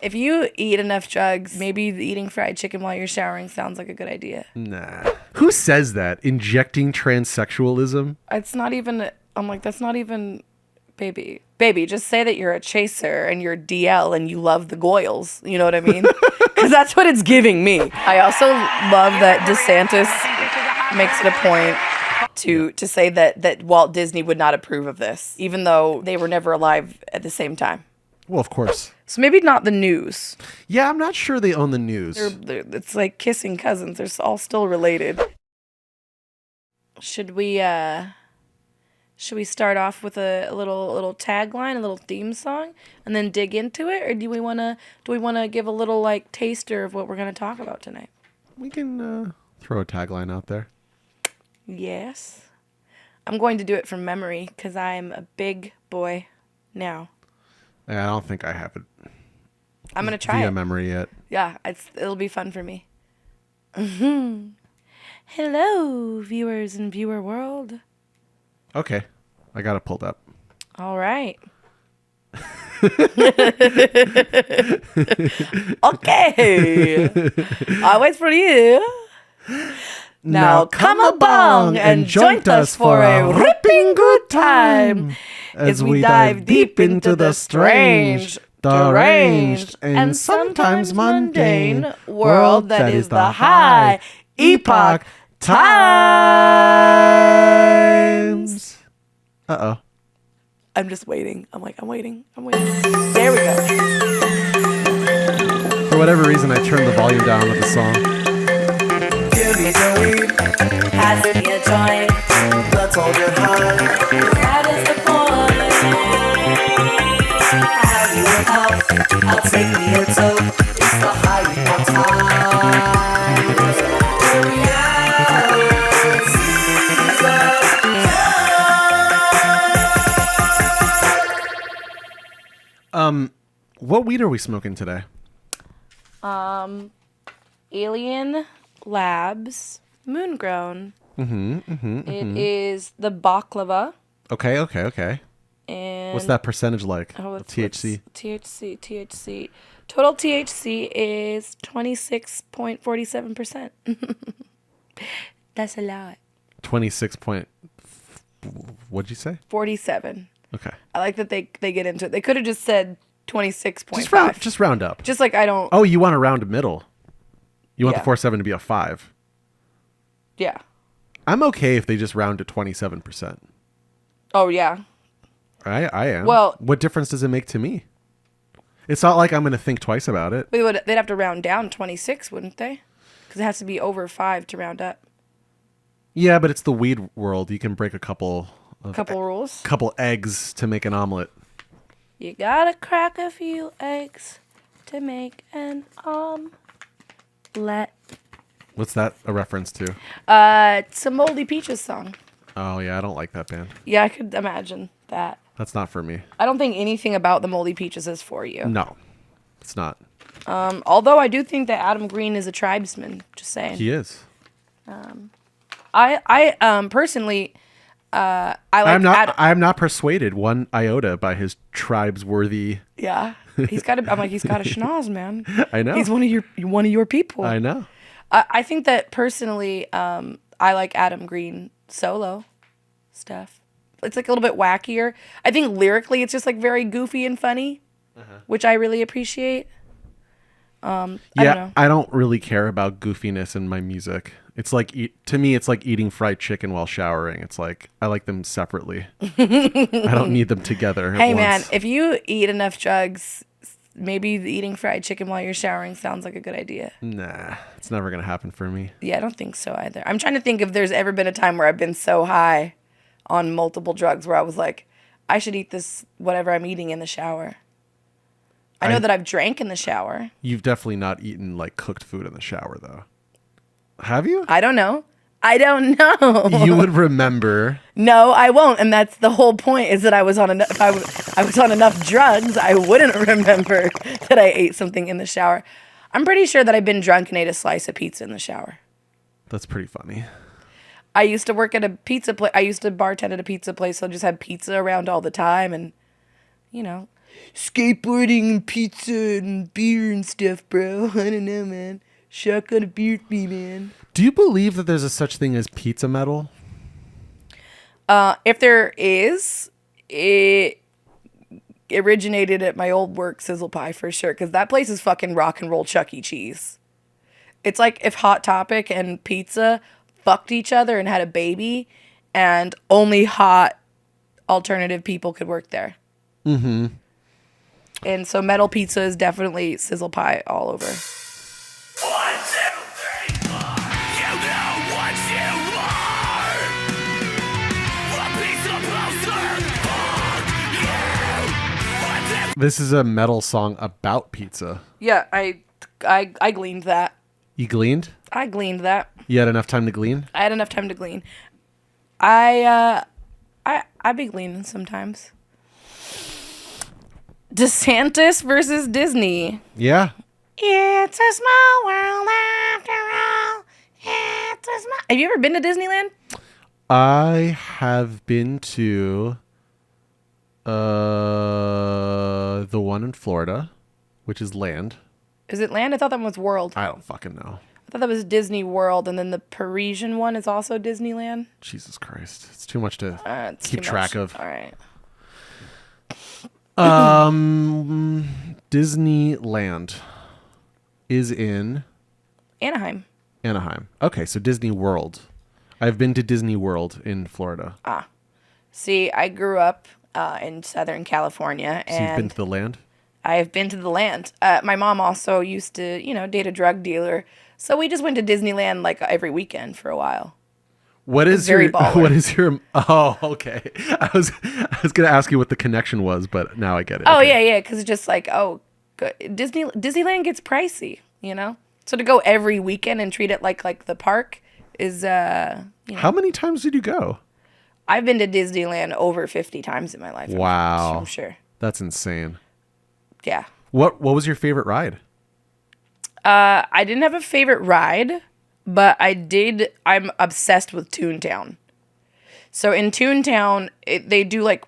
If you eat enough drugs, maybe eating fried chicken while you're showering sounds like a good idea. Nah. Who says that? Injecting transsexualism? It's not even, I'm like, that's not even, baby. Baby, just say that you're a chaser and you're DL and you love the Goyles. You know what I mean? Because that's what it's giving me. I also love that DeSantis makes it a point to say that Walt Disney would not approve of this, even though they were never alive at the same time. Well, of course. So maybe not the news. Yeah, I'm not sure they own the news. It's like kissing cousins. They're all still related. Should we start off with a little tagline, a little theme song, and then dig into it, or do we wanna give a little like taster of what we're gonna talk about tonight? We can throw a tagline out there. Yes. I'm going to do it from memory because I'm a big boy now. I don't think I have it. I'm going to try via it. memory yet. Yeah, it'll be fun for me. Mm-hmm. Hello, viewers in viewer world. Okay. I got it pulled up. All right. Okay. I'll wait for you. Now come along and join us for a ripping good time as we dive deep into the strange, deranged, and sometimes mundane world that is the high Epoch times. Uh-oh. I'm just waiting. I'm waiting. There we go. For whatever reason, I turned the volume down with the song. Give me the weed, pass me a joint, let's hold it high. That is the point. Have you a puff? I'll take me a toke. It's the high Epoch times. What weed are we smoking today? Alien Labs Moongrown. It is the baklava. Okay. And What's that percentage like? Oh, of THC? THC. Total THC is 26.47%. That's a lot. 26 point... What'd you say? 47. Okay. I like that they get into it. They could have just said 26.5. Just round up. Just like I don't... Oh, you want a round middle. You want Yeah. the 4.7 to be a 5. Yeah. I'm okay if they just round to 27%. Oh, yeah. I am. Well- what difference does it make to me? It's not like I'm going to think twice about it. They'd have to round down 26, wouldn't they? Because it has to be over 5 to round up. Yeah, but it's the weed world. You can break a couple Rules. couple eggs to make an omelet. You gotta crack a few eggs to make an omelet. What's that a reference to? It's a Moldy Peaches song. Oh, yeah, I don't like that band. Yeah, I could imagine that. That's not for me. I don't think anything about the Moldy Peaches is for you. No, it's not. Although I do think that Adam Green is a tribesman. Just saying. He is. I personally, I like. I'm not persuaded one iota by his tribes-worthy. Yeah, he's got a schnoz, man. I know. He's one of your people. I know. I think that personally, I like Adam Green solo stuff. It's like a little bit wackier. I think lyrically, it's just like very goofy and funny, which I really appreciate. I don't know. I don't really care about goofiness in my music. It's like to me, it's like eating fried chicken while showering. It's like I like them separately. I don't need them together. Hey man, if you eat enough drugs, maybe eating fried chicken while you're showering sounds like a good idea. Nah, it's never gonna happen for me. Yeah, I don't think so either. I'm trying to think if there's ever been a time where I've been so high on multiple drugs where I was like, I should eat this whatever I'm eating in the shower. I know that I've drank in the shower. You've definitely not eaten like cooked food in the shower though. Have you? I don't know. You would remember. No, I won't, and that's the whole point. Is that I was on enough. If I was on enough drugs, I wouldn't remember that I ate something in the shower. I'm pretty sure that I've been drunk and ate a slice of pizza in the shower. That's pretty funny. I used to work at a pizza place. I used to bartend at a pizza place, so I just had pizza around all the time, and you know. skateboarding and pizza and beer and stuff, bro. I don't know, man. Shotgun a beer with me, man. Do you believe that there's a such thing as pizza metal? If there is, it originated at my old work, Sizzle Pie, for sure. Because that place is fucking rock and roll Chuck E. Cheese. It's like if Hot Topic and pizza fucked each other and had a baby, and only hot alternative people could work there. Mm-hmm. And so metal pizza is definitely Sizzle Pie all over. 1, 2, 3, 4. You know what you are. A pizza poster. Fuck you. This is a metal song about pizza. Yeah, I gleaned that. You gleaned? I gleaned that. You had enough time to glean? I had enough time to glean. I be gleaning sometimes. DeSantis versus Disney. Yeah. It's a small world after all. It's a small... Have you ever been to Disneyland? I have been to the one in Florida, which is Land. Is it Land? I thought that one was World. I don't fucking know. I thought that was Disney World, and then the Parisian one is also Disneyland. Jesus Christ. It's too much to It's keep too track much. of. All right. Disneyland is in Anaheim. Okay, so Disney World. I've been to Disney World in Florida. See, I grew up in Southern California. So you've been to the Land? I've been to the Land. My mom also used to, date a drug dealer. So we just went to Disneyland like every weekend for a while. What is very your baller. What is your Oh, okay. I was going to ask you what the connection was, but now I get it. Oh, Okay. yeah, cuz it's just like, Disneyland gets pricey, So to go every weekend and treat it like the park is How many times did you go? I've been to Disneyland over 50 times in my life. Wow. I'm sure. That's insane. Yeah. What was your favorite ride? I didn't have a favorite ride, but I'm obsessed with Toontown. So in Toontown, they do like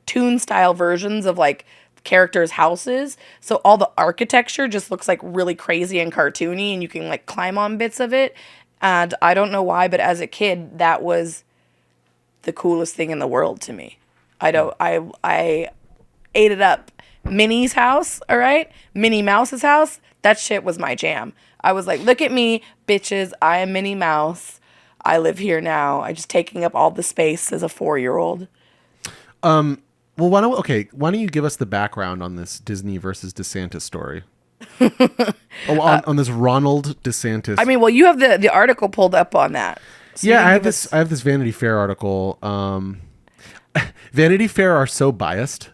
Toon style versions of like characters' houses. So all the architecture just looks like really crazy and cartoony, and you can like climb on bits of it. And I don't know why, but as a kid, that was the coolest thing in the world to me. I ate it up. Minnie's house, all right? Minnie Mouse's house, that shit was my jam. I was like, look at me, bitches. I am Minnie Mouse. I live here now. I'm just taking up all the space as a 4-year-old. Well, why don't you give us the background on this Disney versus DeSantis story? On this Ronald DeSantis. I mean, well, you have the article pulled up on that. So yeah, I have this Vanity Fair article. Vanity Fair are so biased.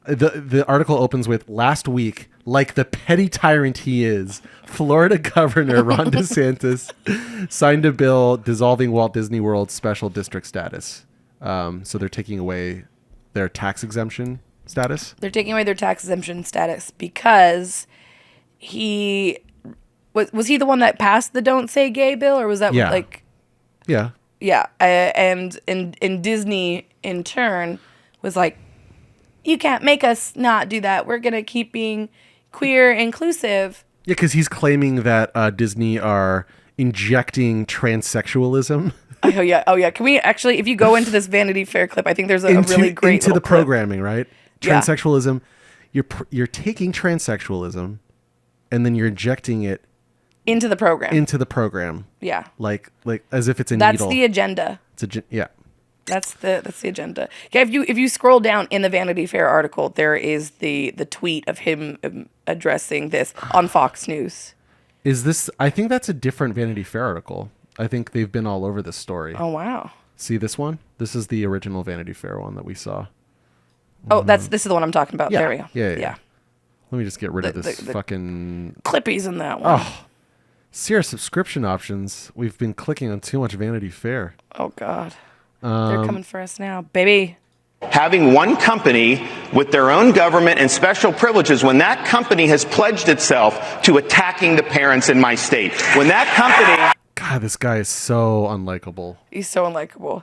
The article opens with, last week, like the petty tyrant he is, Florida Governor Ron DeSantis signed a bill dissolving Walt Disney World's special district status. So they're taking away their tax exemption status. They're taking away their tax exemption status because he was he the one that passed the "Don't Say Gay" bill, or was that Yeah. Yeah. And Disney in turn was like, you can't make us not do that. We're gonna keep being queer inclusive. Yeah, because he's claiming that Disney are injecting transsexualism. Oh yeah. Can we actually, if you go into this Vanity Fair clip, I think there's a really great into the little clip. programming, right? Yeah. Transsexualism. You're taking transsexualism, and then you're injecting it into the program. Yeah. Like as if it's a That's needle. the agenda. Yeah. That's the agenda. Yeah, if you scroll down in the Vanity Fair article, there is the tweet of him addressing this on Fox News. Is this? I think that's a different Vanity Fair article. I think they've been all over this story. Oh wow. See this one? This is the original Vanity Fair one that we saw. Oh, this is the one I'm talking about. Yeah. There we go. Yeah. Let me just get rid of this the fucking Clippies in that one. Oh. See our subscription options. We've been clicking on too much Vanity Fair. Oh God. They're coming for us now, baby. Having one company with their own government and special privileges when that company has pledged itself to attacking the parents in my state. When that company... God, this guy is so unlikable. He's so unlikable.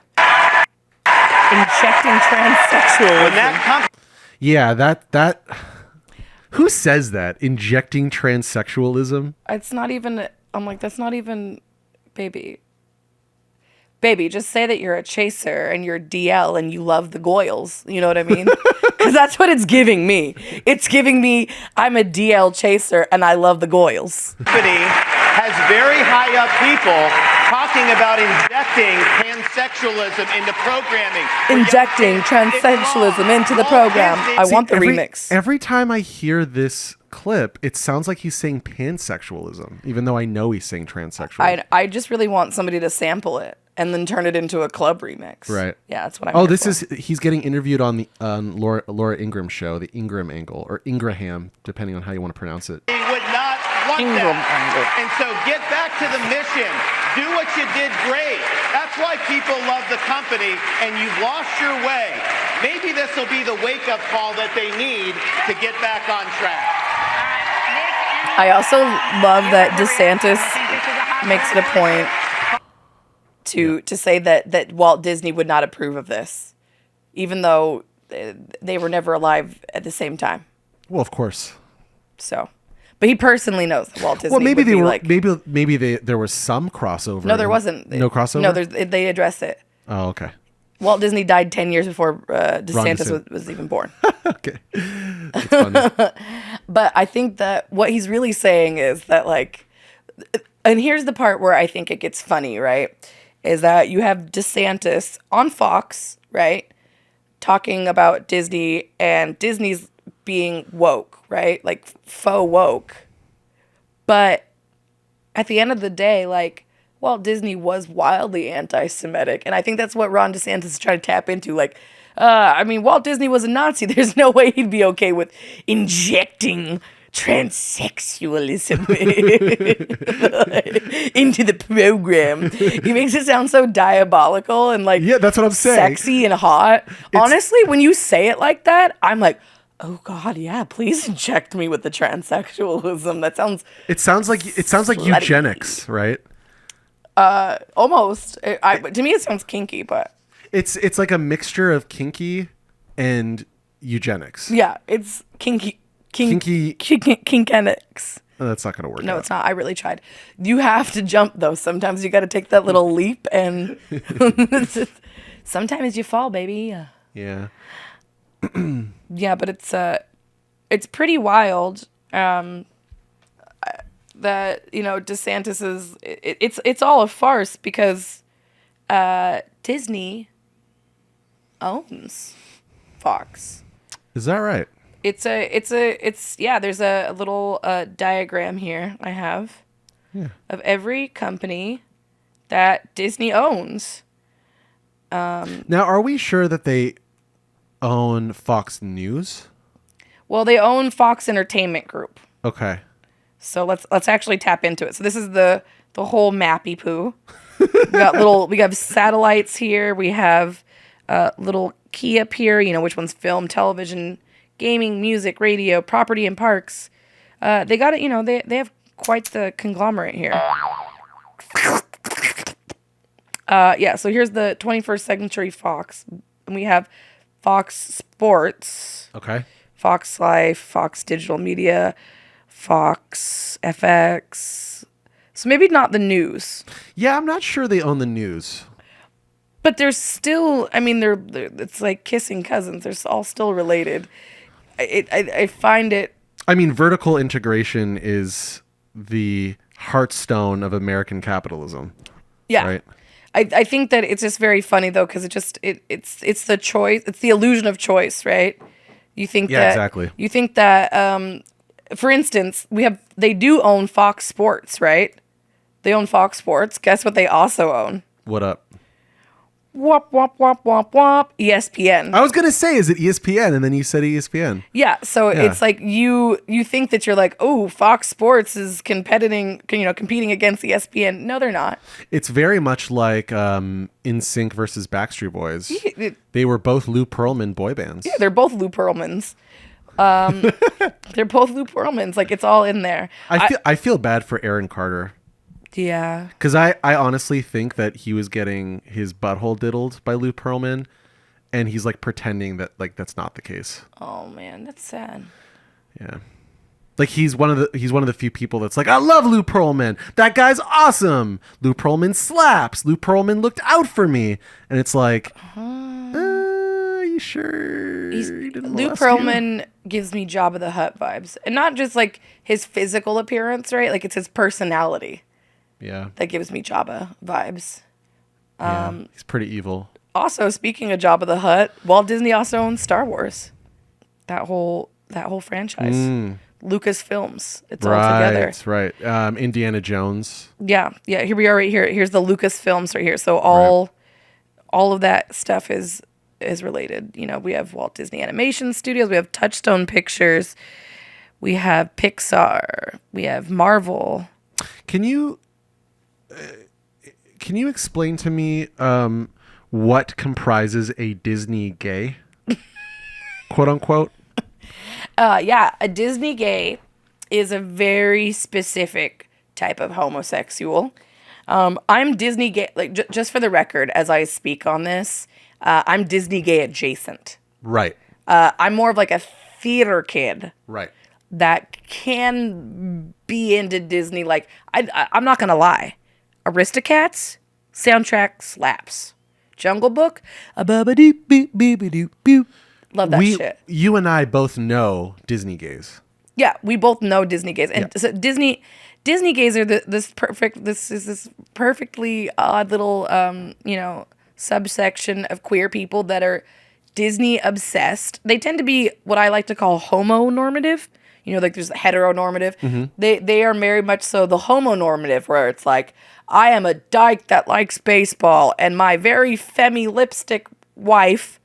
Injecting transsexual. When that company... Yeah, that who says that? Injecting transsexualism? It's not even. I'm like, that's not even, baby. Baby, just say that you're a chaser and you're DL and you love the Goyles. You know what I mean? Because that's what it's giving me. It's giving me, I'm a DL chaser and I love the Goyles. Company has very high up people talking about injecting transsexualism into programming. Injecting transsexualism into the program. I want the remix. Every time I hear this clip, it sounds like he's saying pansexualism, even though I know he's saying transsexual. I just really want somebody to sample it and then turn it into a club remix. Right. Yeah, that's what I'm. Oh, here this for. is he's getting interviewed on the Laura Ingraham show, the Ingraham angle, or Ingraham, depending on how you want to pronounce it. He would not want Ingram that. angle. And so get back to the mission. Do what you did great. That's why people love the company, and you've lost your way. Maybe this will be the wake-up call that they need to get back on track. I also love that DeSantis makes it a point to say that Walt Disney would not approve of this, even though they were never alive at the same time. Well, of course. So, but he personally knows that Walt Disney. Well, maybe would they be were. like, Maybe there was some crossover. no, there wasn't. No crossover. No, they address it. Oh, okay. Walt Disney died 10 years before DeSantis DeSantis. was even born. Okay. That's funny. But I think that what he's really saying is that, like, and here's the part where I think it gets funny, right? Is that you have DeSantis on Fox, right? Talking about Disney and Disney's being woke, right? Like faux woke. But at the end of the day, like, Walt Disney was wildly anti-Semitic. And I think that's what Ron DeSantis is trying to tap into. Like, I mean, Walt Disney was a Nazi. There's no way he'd be okay with injecting transsexualism into the program. He makes it sound so diabolical and like, Yeah, that's what I'm saying. sexy and hot. Honestly, when you say it like that, I'm like, oh God, yeah, please inject me with the transsexualism. That sounds It sounds like slutty. eugenics, right? almost. To me, it sounds kinky, but It's like a mixture of kinky and eugenics. yeah, it's kinky. Kinky- Kinkenics. Oh, that's not gonna work. No, out. it's not. I really tried. You have to jump though. Sometimes you got to take that little leap, and sometimes you fall, baby. Yeah. Yeah, but it's pretty wild. That DeSantis is it's all a farce because Disney owns Fox. Is that right? It's yeah, there's a little diagram here I have of every company that Disney owns. Now, are we sure that they own Fox News? Well, they own Fox Entertainment Group. Okay. So let's actually tap into it. So this is the whole mappy poo. We have satellites here. We have little key up here, which one's film, television, gaming, music, radio, property, and parks. They got it, they have quite the conglomerate here. Yeah, so here's the 21st Century Fox. And we have Fox Sports, Okay. Fox Life, Fox Digital Media, Fox FX. So maybe not the news. Yeah, I'm not sure they own the news. But there's still, I mean, they're it's like kissing cousins. They're all still related. I find it. I mean, vertical integration is the heartstone of American capitalism. Yeah. Right. I think that it's just very funny though, because it's the choice. It's the illusion of choice, right? You think Yeah, that exactly. You think that, for instance, they do own Fox Sports, right? They own Fox Sports. Guess what they also own? What up? Wop wop wop wop wop. ESPN. I was gonna say, is it ESPN? And then you said ESPN. Yeah, so it's like you think that you're like, oh, Fox Sports is competing against ESPN. No, they're not. It's very much like NSYNC versus Backstreet Boys. They were both Lou Pearlman boy bands. Yeah, they're both Lou Pearlmans. They're both Lou Pearlmans. Like, it's all in there. I feel bad for Aaron Carter. Yeah. Because I honestly think that he was getting his butthole diddled by Lou Pearlman. and he's like pretending that like that's not the case. Oh man, that's sad. Yeah. Like he's one of the few people that's like, I love Lou Pearlman. That guy's awesome. Lou Pearlman slaps. Lou Pearlman looked out for me. And it's like, are you sure? Lou Pearlman gives me Jabba the Hutt vibes. And not just like his physical appearance, right? Like it's his personality. Yeah. That gives me Jabba vibes. He's pretty evil. Also, speaking of Jabba the Hutt, Walt Disney also owns Star Wars. That whole franchise. Lucasfilms. It's all together. Right. Indiana Jones. Yeah. Here we are right here. Here's the Lucasfilms right here. So all of that stuff is related. You know, we have Walt Disney Animation Studios. We have Touchstone Pictures. We have Pixar. We have Marvel. Can you explain to me what comprises a Disney gay? Quote unquote. A Disney gay is a very specific type of homosexual. I'm Disney gay, like just for the record, as I speak on this, I'm Disney gay adjacent. Right. I'm more of like a theater kid. Right. That can be into Disney. Like I'm not gonna lie, Aristocats soundtrack slaps. Jungle Book, a ba-ba-dee beep beep beep. Love that shit. You and I both know Disney gays. Yeah, we both know Disney gays, and so Disney gays are this perfectly odd little subsection of queer people that are Disney obsessed. They tend to be what I like to call homonormative. You know, like there's heteronormative. Mm-hmm. They are very much so the homonormative, where it's like, I am a dyke that likes baseball, and my very femmy lipstick wife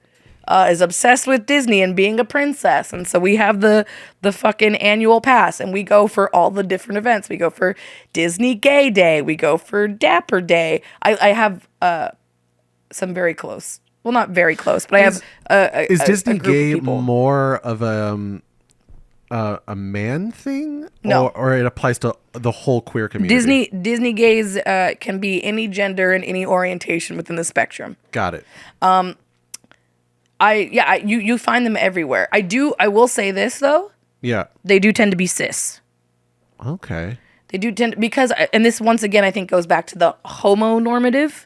is obsessed with Disney and being a princess. And so we have the fucking annual pass, and we go for all the different events. We go for Disney Gay Day. We go for Dapper Day. I have some very close. Well, not very close, but I have Is Disney a group gay of people. more of a man thing? No. Or it applies to the whole queer community? Disney gays can be any gender and any orientation within the spectrum. Got it. You find them everywhere. I will say this though. Yeah. They do tend to be cis. Okay. They do tend because, and this once again I think goes back to the homonormative.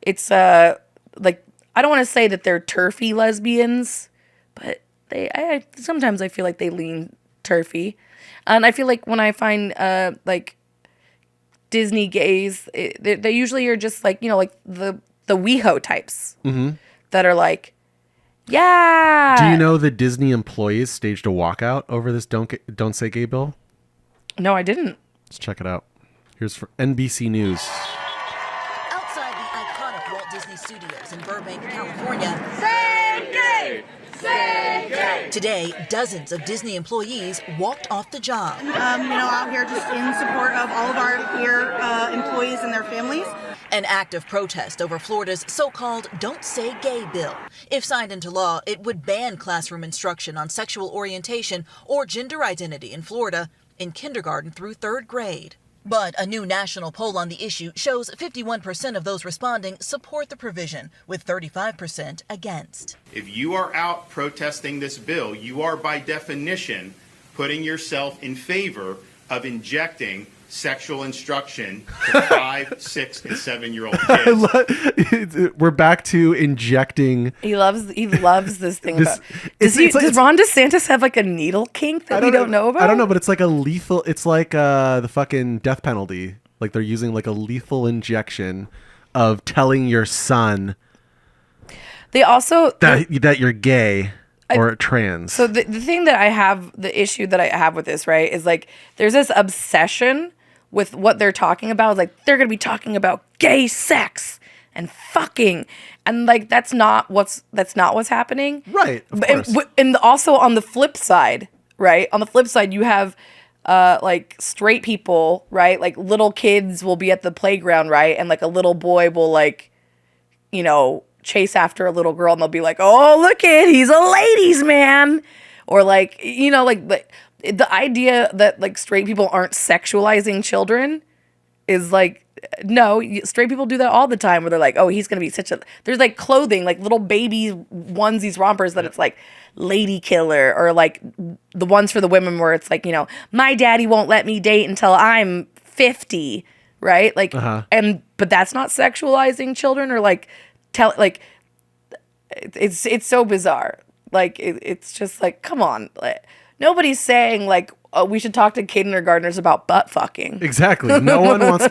It's like, I don't want to say that they're turfy lesbians, but I sometimes I feel like they lean turfy, and I feel like when I find like Disney gays, they usually are just like, you know, like the WeHo types that are like, yeah. Do you know the Disney employees staged a walkout over this Don't Say Gay bill? No, I didn't. Let's check it out. Here's for NBC News. Outside the iconic Walt Disney Studios in Burbank, California. Say gay! Say gay! Today, dozens of Disney employees walked off the job. Out here just in support of all of our queer employees and their families. An act of protest over Florida's so-called Don't Say Gay bill. If signed into law, it would ban classroom instruction on sexual orientation or gender identity in Florida in kindergarten through third grade. But a new national poll on the issue shows 51% of those responding support the provision, with 35% against. If you are out protesting this bill, you are by definition putting yourself in favor of injecting sexual instruction to 5, 6, and 7-year-old kids. We're back to injecting. He loves this thing This- about. it's Ron DeSantis have like a needle kink that we don't know about? I don't know, but it's like a lethal. It's like the fucking death penalty. Like they're using like a lethal injection of telling your son They also that you're gay or trans. So the thing that I have, the issue that I have with this, right, is like there's this obsession with what they're talking about. Like they're gonna be talking about gay sex and fucking, and like that's not what's happening. Right. Of course. And also on the flip side, right? On the flip side, you have like straight people, right? Like little kids will be at the playground, right? And like a little boy will like, you know, chase after a little girl, and they'll be like, "Oh, look he's a ladies' man," or like, you know, like the idea that like straight people aren't sexualizing children is like, no, straight people do that all the time where they're like, oh, he's going to be such a, there's like clothing, like little baby onesies, rompers that it's like lady killer, or like the ones for the women where it's like, you know, my daddy won't let me date until I'm 50, right? Like, but that's not sexualizing children, or like, it's so bizarre. Like, it's just like, come on. Like, nobody's saying like, oh, we should talk to kindergartners about butt fucking. Exactly. No one wants.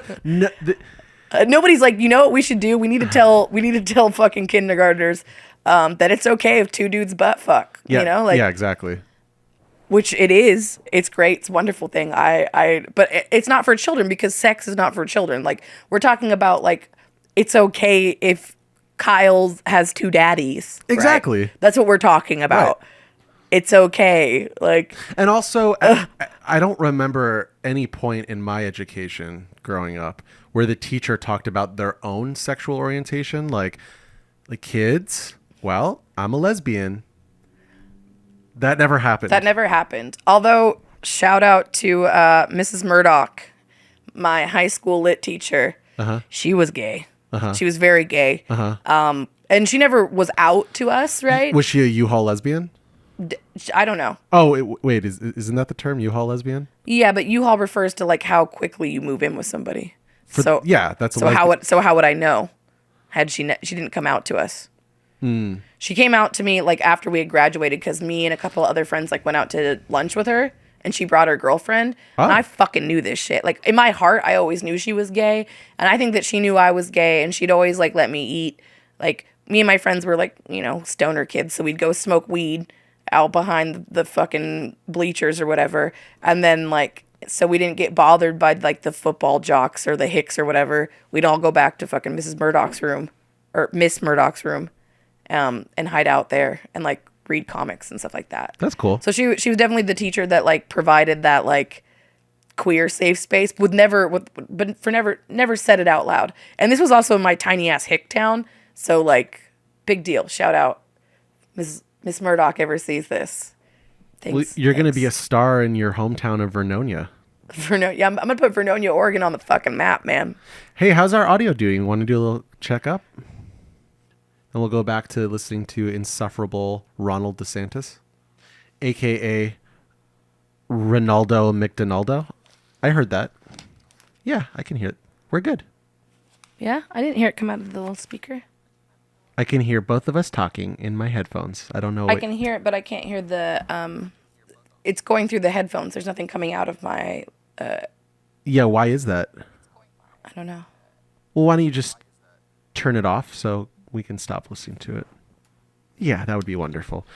Nobody's like, you know what we should do? We need to tell fucking kindergartners that it's okay if two dudes butt fuck. Yeah, you know, like, yeah, exactly. Which it is. It's great. It's a wonderful thing. But it's not for children, because sex is not for children. Like, we're talking about like, it's okay if Kyle has two daddies. Exactly. Right? That's what we're talking about. Right. It's okay. Like, and also, I don't remember any point in my education growing up where the teacher talked about their own sexual orientation. Like kids, well, I'm a lesbian. That never happened. Although, shout out to Mrs. Murdoch, my high school lit teacher. She was gay. She was very gay. And she never was out to us, right? Was she a U-Haul lesbian? I don't know. Oh, wait, isn't that the term, U-Haul lesbian? Yeah, but U-Haul refers to like how quickly you move in with somebody. That's how would I know? She didn't come out to us. She came out to me like after we had graduated, because me and a couple of other friends like went out to lunch with her, and she brought her girlfriend. And I fucking knew this shit. Like, in my heart, I always knew she was gay, and I think that she knew I was gay, and she'd always like let me eat. Like, me and my friends were like, you know, stoner kids, so we'd go smoke weed out behind the fucking bleachers or whatever. And then like, so we didn't get bothered by like the football jocks or the hicks or whatever. We'd all go back to fucking Mrs. Murdoch's room, or Miss Murdoch's room, and hide out there and like read comics and stuff like that. That's cool. So she was definitely the teacher that like provided that like queer safe space, never said it out loud. And this was also in my tiny ass hick town. So like, big deal. Shout out Miss Murdoch ever sees this. Thanks. Well, you're going to be a star in your hometown of Vernonia. Yeah, I'm going to put Vernonia, Oregon on the fucking map, man. Hey, how's our audio doing? Want to do a little checkup? And we'll go back to listening to insufferable Ronald DeSantis, a.k.a. Ronaldo McDonaldo. I heard that. Yeah, I can hear it. We're good. Yeah? I didn't hear it come out of the little speaker. I can hear both of us talking in my headphones. I don't know. I can hear it, but I can't hear the. It's going through the headphones. There's nothing coming out of my. Yeah, why is that? I don't know. Well, why don't you just turn it off so we can stop listening to it? Yeah, that would be wonderful.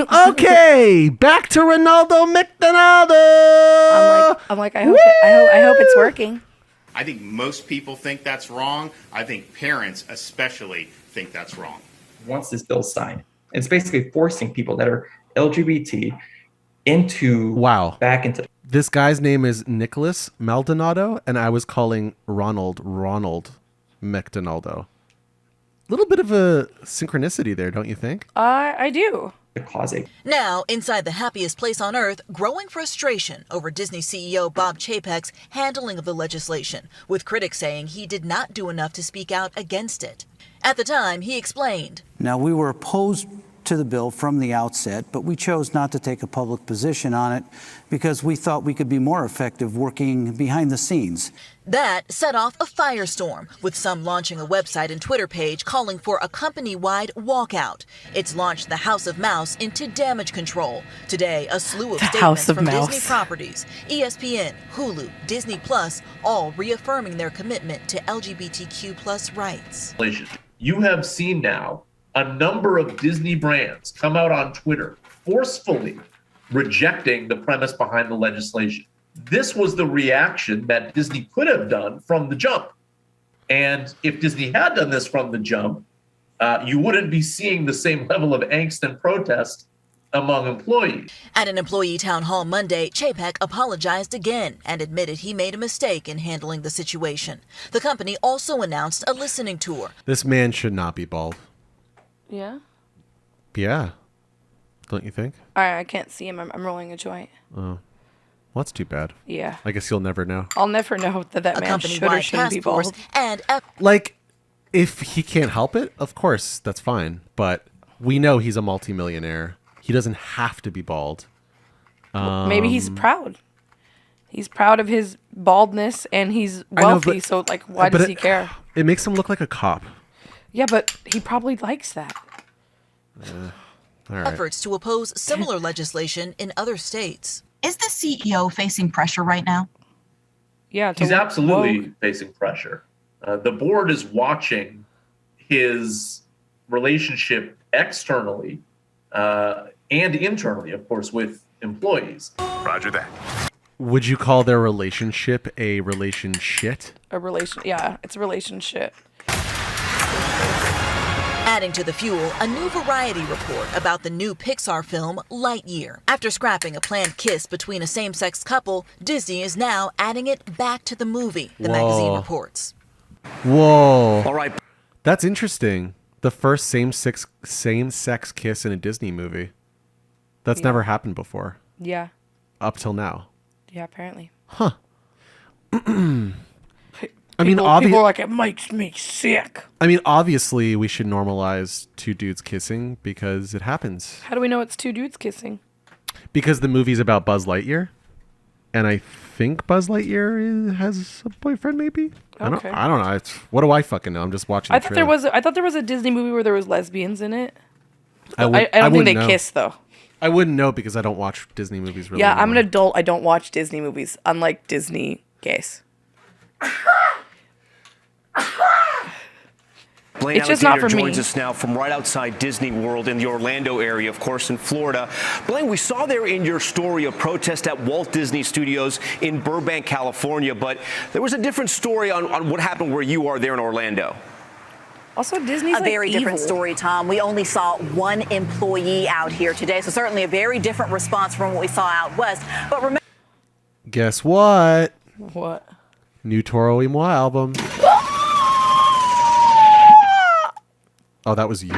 Okay, back to Ronaldo McDonaldo. I'm like, I hope it's working. I think most people think that's wrong. I think parents especially think that's wrong. Once this bill's signed, it's basically forcing people that are LGBT back into. This guy's name is Nicholas Maldonado, and I was calling Ronald McDonaldo. A little bit of a synchronicity there, don't you think? I do. Now, inside the happiest place on earth, growing frustration over Disney CEO Bob Chapek's handling of the legislation, with critics saying he did not do enough to speak out against it. At the time, he explained. Now, we were opposed to the bill from the outset, but we chose not to take a public position on it because we thought we could be more effective working behind the scenes. That set off a firestorm, with some launching a website and Twitter page calling for a company-wide walkout. It's launched the House of Mouse into damage control. Today, a slew of statements from Disney properties, ESPN, Hulu, Disney Plus, all reaffirming their commitment to LGBTQ+ rights. You have seen now a number of Disney brands come out on Twitter forcefully rejecting the premise behind the legislation. This was the reaction that Disney could have done from the jump. And if Disney had done this from the jump, you wouldn't be seeing the same level of angst and protest among employees. At an employee town hall Monday, Chapek apologized again and admitted he made a mistake in handling the situation. The company also announced a listening tour. This man should not be bald. Yeah? Yeah. Don't you think? All right, I can't see him. I'm rolling a joint. Oh. Well, that's too bad. Yeah. I guess you'll never know. I'll never know that A man should or company-wide shouldn't be task force bald. and Like, if he can't help it, of course, that's fine. But we know he's a multimillionaire. He doesn't have to be bald. Maybe he's proud. He's proud of his baldness and he's wealthy. So, like, why does he care? It makes him look like a cop. Yeah, but he probably likes that. All right. efforts to oppose similar legislation in other states. Is the CEO facing pressure right now? Yeah, He's absolutely facing pressure. The board is watching his relationship externally and internally, of course, with employees. Roger that. Would you call their relationship a relationship? Yeah, it's a relationship. Adding to the fuel, a new Variety report about the new Pixar film Lightyear. After scrapping a planned kiss between a same-sex couple, Disney is now adding it back to the movie, the magazine reports. Whoa. All right. That's interesting. The first same-sex kiss in a Disney movie. That's never happened before. Yeah. Up till now. Yeah, apparently. Huh. People are like, it makes me sick. I mean, obviously, we should normalize two dudes kissing because it happens. How do we know it's two dudes kissing? Because the movie's about Buzz Lightyear, and I think Buzz Lightyear has a boyfriend. Maybe Okay. I don't know. What do I fucking know? I'm just watching. I thought there was a Disney movie where there was lesbians in it. I don't think wouldn't they know. kiss though. I wouldn't know because I don't watch Disney movies really. Yeah, I'm an anymore. adult. I don't watch Disney movies, unlike Disney gays. Blaine It's just not Alexander for me. joins us now from right outside Disney World in the Orlando area, of course, in Florida. Blaine, we saw there in your story a protest at Walt Disney Studios in Burbank, California, but there was a different story on what happened where you are there in Orlando. Also, Disney's a very different story, Tom. We only saw one employee out here today, so certainly a very different response from what we saw out west. But remember, Guess what? What? New Toro y Moi album. Oh, that was you?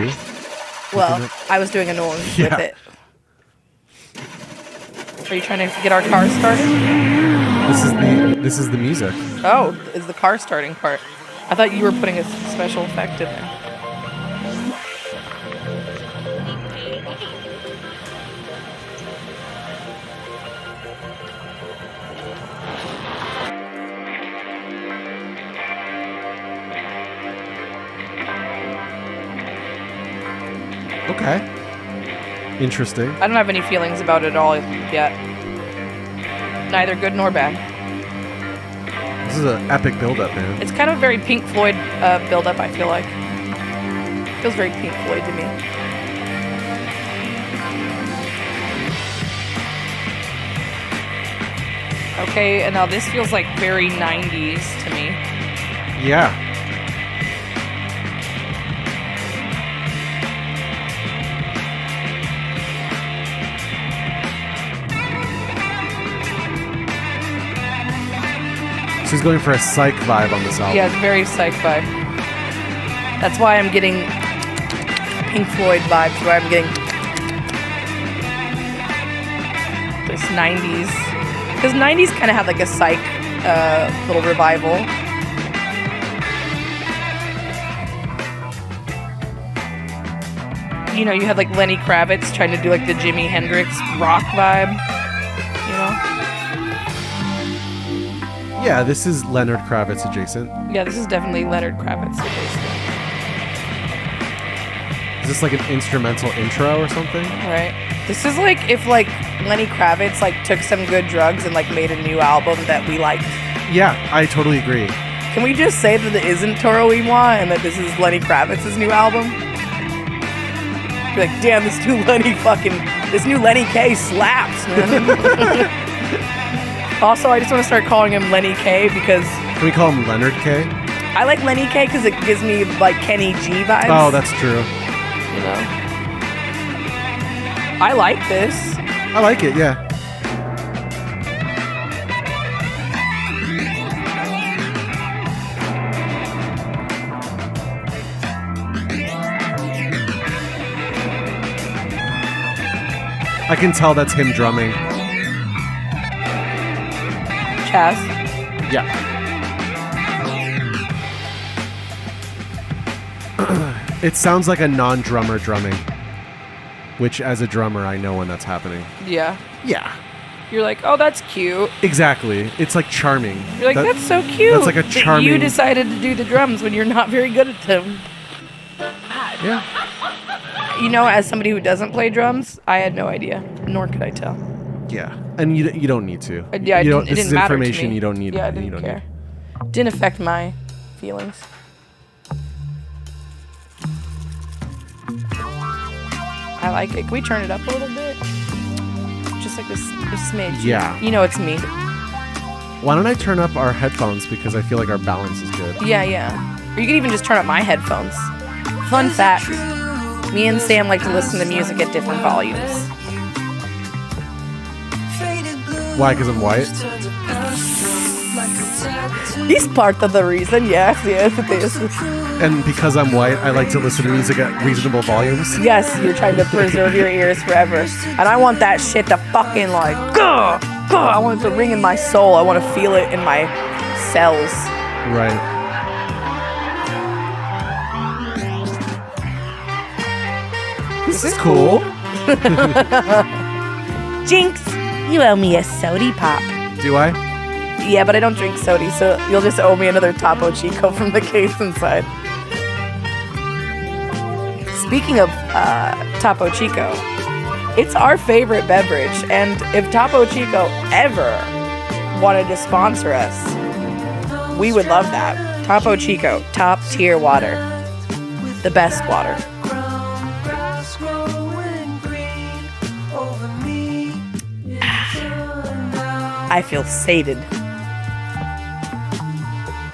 Well, I was doing a noise Yeah. with it. Are you trying to get our car started? This is the music. Oh, is the car starting part? I thought you were putting a special effect in there. Okay. Interesting. I don't have any feelings about it all yet. Neither good nor bad. This is an epic build-up, man. It's kind of a very Pink Floyd build-up, I feel like. Feels very Pink Floyd to me. Okay, and now this feels like very 90s to me. Yeah. She's going for a psych vibe on this album. Yeah, it's very psych vibe. That's why I'm getting Pink Floyd vibes, where I'm getting this 90s. Because 90s kind of have like a psych little revival. You know, you had like Lenny Kravitz trying to do like the Jimi Hendrix rock vibe. You know? Yeah, this is Leonard Kravitz adjacent. Yeah, this is definitely Leonard Kravitz adjacent. Is this like an instrumental intro or something? Right. This is like if like Lenny Kravitz like took some good drugs and like made a new album that we liked. Yeah, I totally agree. Can we just say that it isn't Toro y Moi and that this is Lenny Kravitz's new album? Be like, damn, this new Lenny K slaps, man. Also, I just want to start calling him Lenny K because Can we call him Leonard K? I like Lenny K because it gives me like Kenny G vibes. Oh, that's true. You know? I like this. I like it, yeah. I can tell that's him drumming. Cass. Yeah. It sounds like a non-drummer drumming, which as a drummer, I know when that's happening. Yeah. Yeah. You're like, oh, that's cute. Exactly. It's like charming. You're like, that's so cute. That's like a that charming... you decided to do the drums when you're not very good at them. Yeah. You know, as somebody who doesn't play drums, I had no idea, nor could I tell. Yeah. And you don't need to. Yeah, it didn't is matter information to me. you don't need. Yeah, I didn't care. Didn't affect my feelings. I like it. Can we turn it up a little bit? Just like this smidge. Yeah. You know it's me. Why don't I turn up our headphones because I feel like our balance is good. Yeah, yeah. Or you can even just turn up my headphones. Fun fact. Me and Sam like to listen to music at different volumes. Why? Because I'm white? He's part of the reason, yes, it is. And because I'm white, I like to listen to music at reasonable volumes? Yes, you're trying to preserve your ears forever. And I want that shit to fucking like, gah, gah. I want it to ring in my soul. I want to feel it in my cells. Right. This is cool. Jinx, you owe me a sody pop. Do I? Yeah, but I don't drink sody, so you'll just owe me another Topo Chico from the case inside. Speaking of Topo Chico, it's our favorite beverage, and if Topo Chico ever wanted to sponsor us, we would love that. Topo Chico, top tier water. The best water. I feel sated.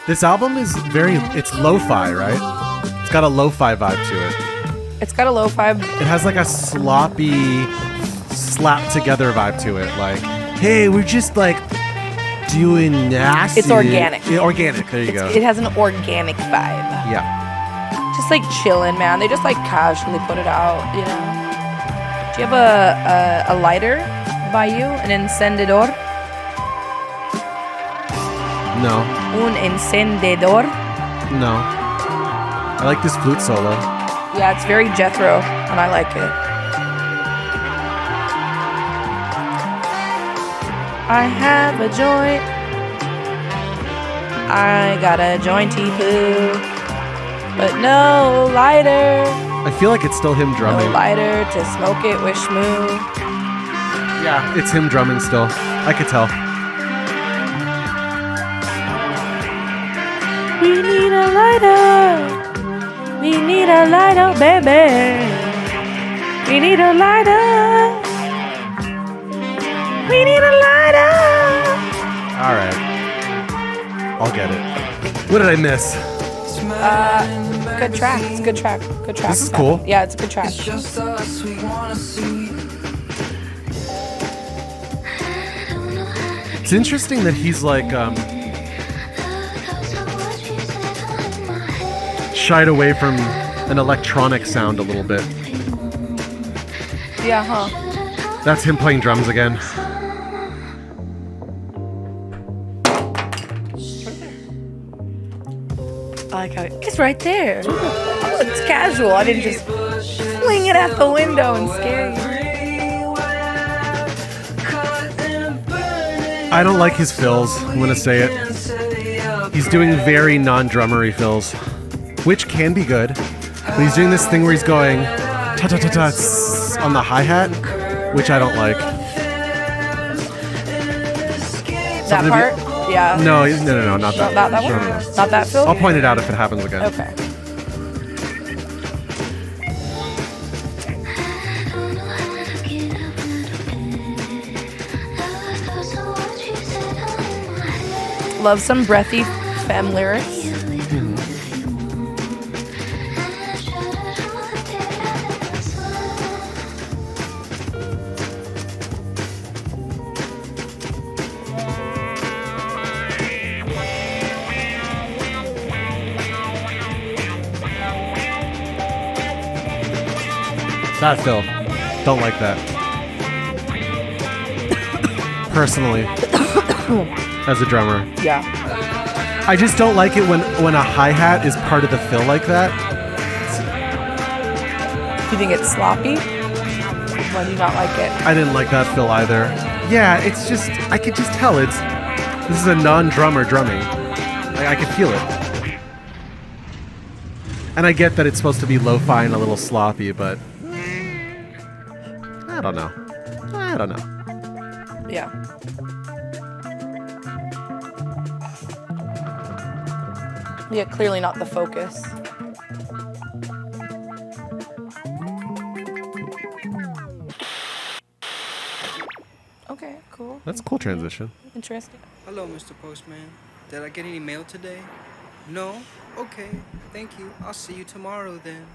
This album is it's lo-fi, right? It's got a lo-fi vibe to it. It's got a lo-fi. It has like a sloppy, slapped together vibe to it. Like, hey, we're just like doing nasty. It's organic. Yeah, organic, there you go. It has an organic vibe. Yeah. Just like chilling, man. They just like casually put it out, you know. Do you have a lighter by you? An encendedor? No. Un encendedor? No. I like this flute solo. Yeah, it's very Jethro, and I like it. I have a joint. I got a jointy poo, but no lighter. I feel like it's still him drumming. No lighter to smoke it with shmoo. Yeah, it's him drumming still. I could tell. We need a lighter. We need a lighter, baby. We need a lighter. We need a lighter. All right. I'll get it. What did I miss? Good track. It's a good track. Good track. This is cool. Yeah, it's a good track. It's interesting that he's like shied away from an electronic sound a little bit. Yeah, huh? That's him playing drums again. I like how it's right there. Oh, it's casual. I didn't just fling it out the window and scare you. I don't like his fills. I'm gonna say it. He's doing very non-drummery fills, which can be good. But he's doing this thing where he's going ta-ta-ta-ta on the hi-hat, which I don't like. That part? Yeah. No, not that. Not that one? No. Not that fill? I'll point it out if it happens again. Okay. Love some breathy femme lyrics. That Phil. Don't like that. Personally. as a drummer. Yeah. I just don't like it when a hi-hat is part of the fill like that. You think it's sloppy? Why do you not like it? I didn't like that fill either. Yeah, it's just, I could just tell this is a non-drummer drumming. I could feel it. And I get that it's supposed to be lo-fi and a little sloppy, but I don't know. Yeah. Yeah, clearly not the focus. Okay, cool. That's a cool transition. Interesting. Hello, Mr. Postman. Did I get any mail today? No? Okay, thank you. I'll see you tomorrow then.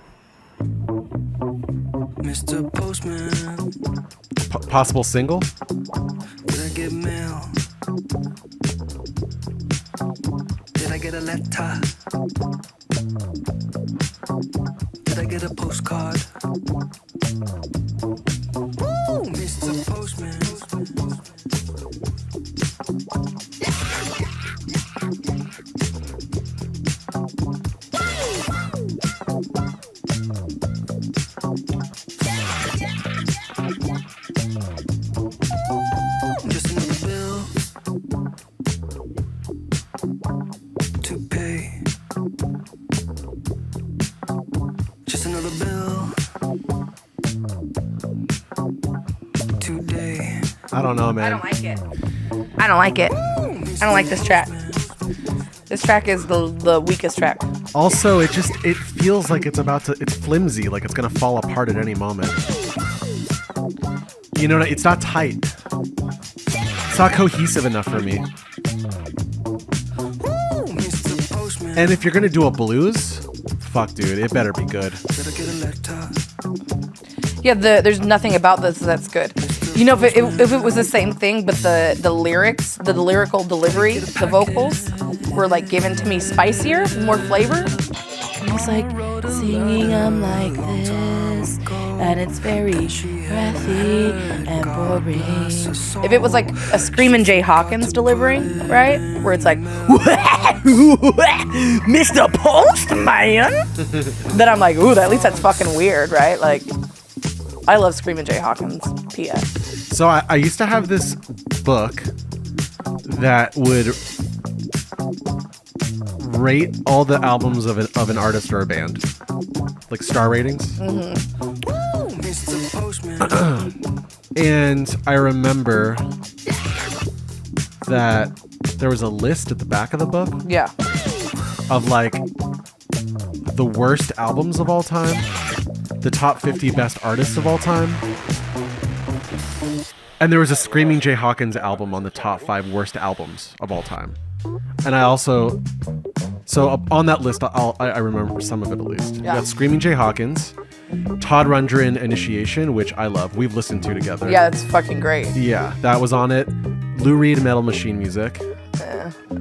Mr. Postman. Possible single? Did I get mail? Did I get a letter? Did I get a postcard? Ooh, Mr. Postman. Just another bill to pay. Just another bill today. I don't know, man. I don't like it. I don't like it. I don't like this track. This track is the weakest track. Also, it feels like it's flimsy, like it's gonna fall apart at any moment. You know, it's not tight. It's not cohesive enough for me. And if you're gonna do a blues, fuck, dude, it better be good. Yeah, there's nothing about this that's good. You know, if it was the same thing, but the lyrics, the lyrical delivery, the vocals were like given to me spicier, more flavor. He's like singing, I'm like this, and it's very breathy and boring. If it was like a Screamin' Jay Hawkins delivering, right, where it's like, Mr. Postman, then I'm like, ooh, at least that's fucking weird, right? Like, I love Screamin' Jay Hawkins. P.S. So I used to have this book that would rate all the albums of an artist or a band, like star ratings. Mm-hmm. And I remember that there was a list at the back of the book. Yeah. Of like the worst albums of all time, the top 50 best artists of all time. And there was a Screaming Jay Hawkins album on the top 5 worst albums of all time. And I also, so on that list, I remember some of it at least. Yeah. You got Screaming Jay Hawkins, Todd Rundgren, Initiation, which I love. We've listened to together. Yeah, it's fucking great. Yeah, that was on it. Lou Reed, Metal Machine Music.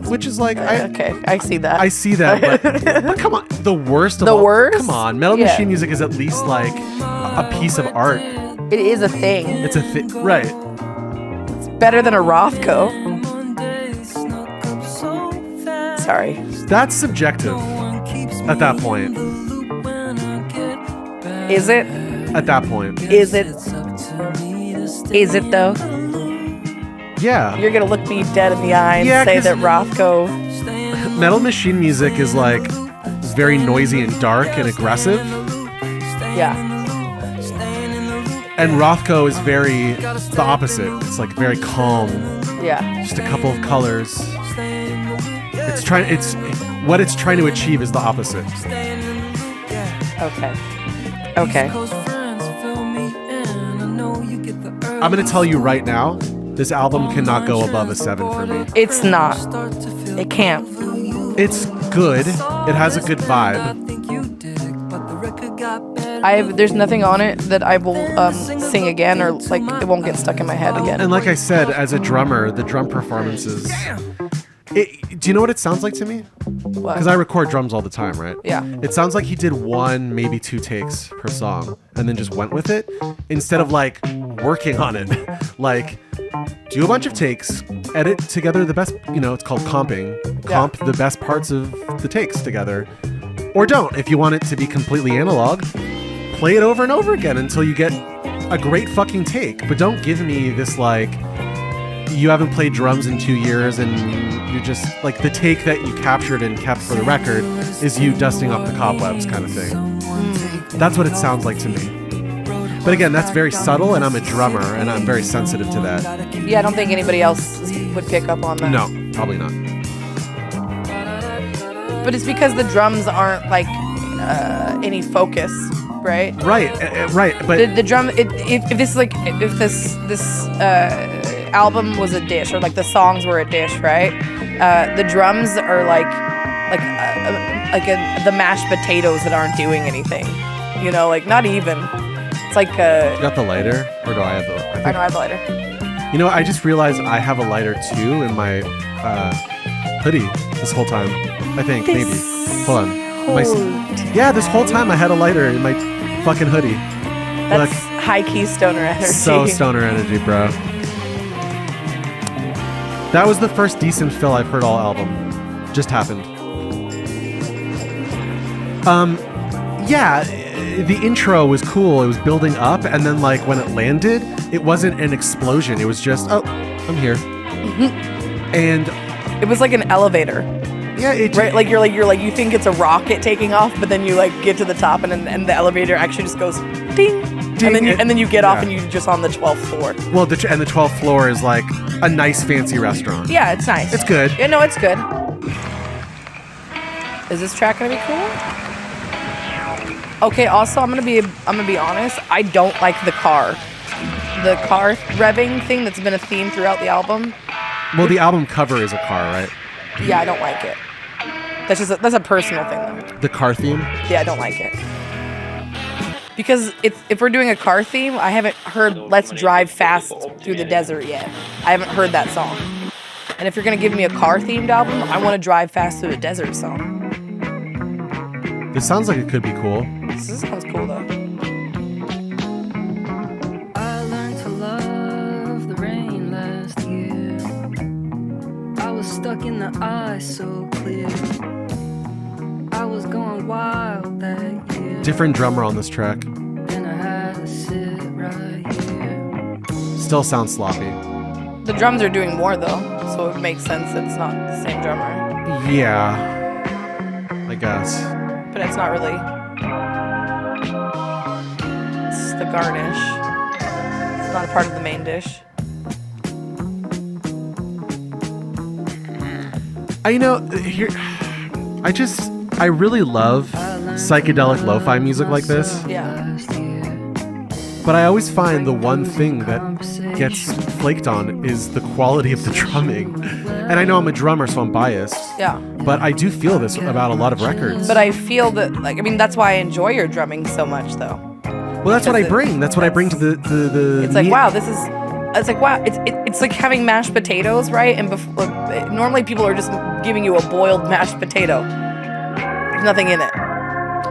Which is like, okay, I see that. I see that, but come on, the worst of the all. worst? Come on, Metal Machine Music is at least like a piece of art. It is a thing. It's a thing, right? It's better than a Rothko. Sorry. That's subjective at that point. Is it? At that point. Is it? Is it though? Yeah. You're gonna look me dead in the eye and say that Rothko. Metal Machine Music is like very noisy and dark and aggressive. Yeah. And Rothko is very the opposite. It's like very calm. Yeah. Just a couple of colors. What it's trying to achieve is the opposite. Okay. Okay. I'm gonna tell you right now, this album cannot go above a 7 for me. It's not. It can't. It's good. It has a good vibe. There's nothing on it that I will sing again, or like it won't get stuck in my head again. And like I said, as a drummer, the drum performances. Do you know what it sounds like to me? What? Because I record drums all the time, right? Yeah. It sounds like he did 1, maybe 2 takes per song, and then just went with it instead of like working on it. Like, do a bunch of takes, edit together the best, it's called comping. Comp the best parts of the takes together. Or don't. If you want it to be completely analog, play it over and over again until you get a great fucking take. But don't give me this like, you haven't played drums in 2 years and you're just like, the take that you captured and kept for the record is you dusting off the cobwebs kind of thing. That's what it sounds like to me. But again, that's very subtle, and I'm a drummer, and I'm very sensitive to that. Yeah, I don't think anybody else would pick up on that. No, probably not. But it's because the drums aren't like any focus, right? Right. But the drum, if this like if this album was a dish, or like the songs were a dish, right? The drums are like the mashed potatoes that aren't doing anything. Like not even. It's like you got the lighter, or do I have the? I know I have a lighter. You know, I just realized I have a lighter too in my hoodie this whole time. I think maybe. Hold on. Yeah, this whole time I had a lighter in my fucking hoodie. That's high key stoner energy. So stoner energy, bro. That was the first decent fill I've heard all album. Just happened. Yeah, the intro was cool. It was building up, and then like when it landed, it wasn't an explosion. It was just, oh, I'm here. And it was like an elevator. Yeah, right. Like you think it's a rocket taking off, but then you like get to the top, and the elevator actually just goes ding, ding, and then you get off, and you're just on the 12th floor. Well, the 12th floor is like a nice fancy restaurant. Yeah, it's nice. It's good. Yeah, no, it's good. Is this track gonna be cool? Okay. Also, I'm gonna be honest. I don't like the car revving thing that's been a theme throughout the album. Well, the album cover is a car, right? Yeah, I don't like it. That's a personal thing though. The car theme? Yeah, I don't like it. Because if we're doing a car theme, I haven't heard Let's Drive Fast Through the Desert yet. I haven't heard that song. And if you're going to give me a car-themed album, I want to Drive Fast Through the Desert song. This sounds like it could be cool. This sounds cool, though. I learned to love the rain last year. I was stuck in the ice so clear. I was going wild that year. Different drummer on this track. Then I had to sit right here. Still sounds sloppy. The drums are doing more, though, so it makes sense that it's not the same drummer. Yeah, I guess. But it's not really. It's the garnish. It's not a part of the main dish. I really love psychedelic lo-fi music like this. Yeah. But I always find the one thing that gets flaked on is the quality of the drumming. And I know I'm a drummer, so I'm biased. Yeah. But I do feel this about a lot of records. But I feel that, that's why I enjoy your drumming so much, though. Well, that's what I bring. That's what I bring to the It's like, wow, this is... It's like, wow, it's like having mashed potatoes, right? And normally people are just giving you a boiled mashed potato. There's nothing in it.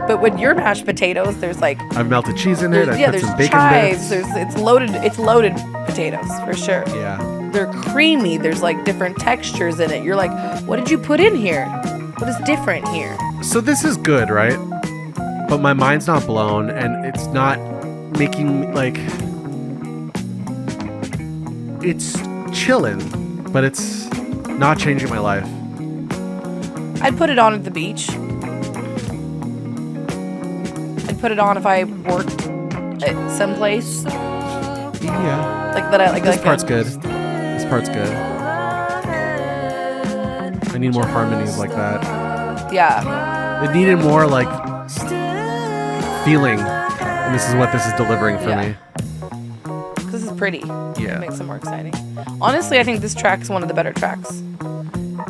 But with your mashed potatoes, there's like... I've melted cheese in it. I put some bacon chives. bits. It's loaded potatoes, for sure. Yeah. They're creamy. There's like different textures in it. You're like, what did you put in here? What is different here? So this is good, right? But my mind's not blown, and it's not making like... It's chilling, but it's not changing my life. I'd put it on at the beach. I'd put it on if I worked at someplace. Yeah. Like that. This part's good. This part's good. I need more harmonies like that. Yeah. It needed more like feeling, and this is what this is delivering for me. This is pretty. Yeah. It makes it more exciting. Honestly, I think this track is one of the better tracks.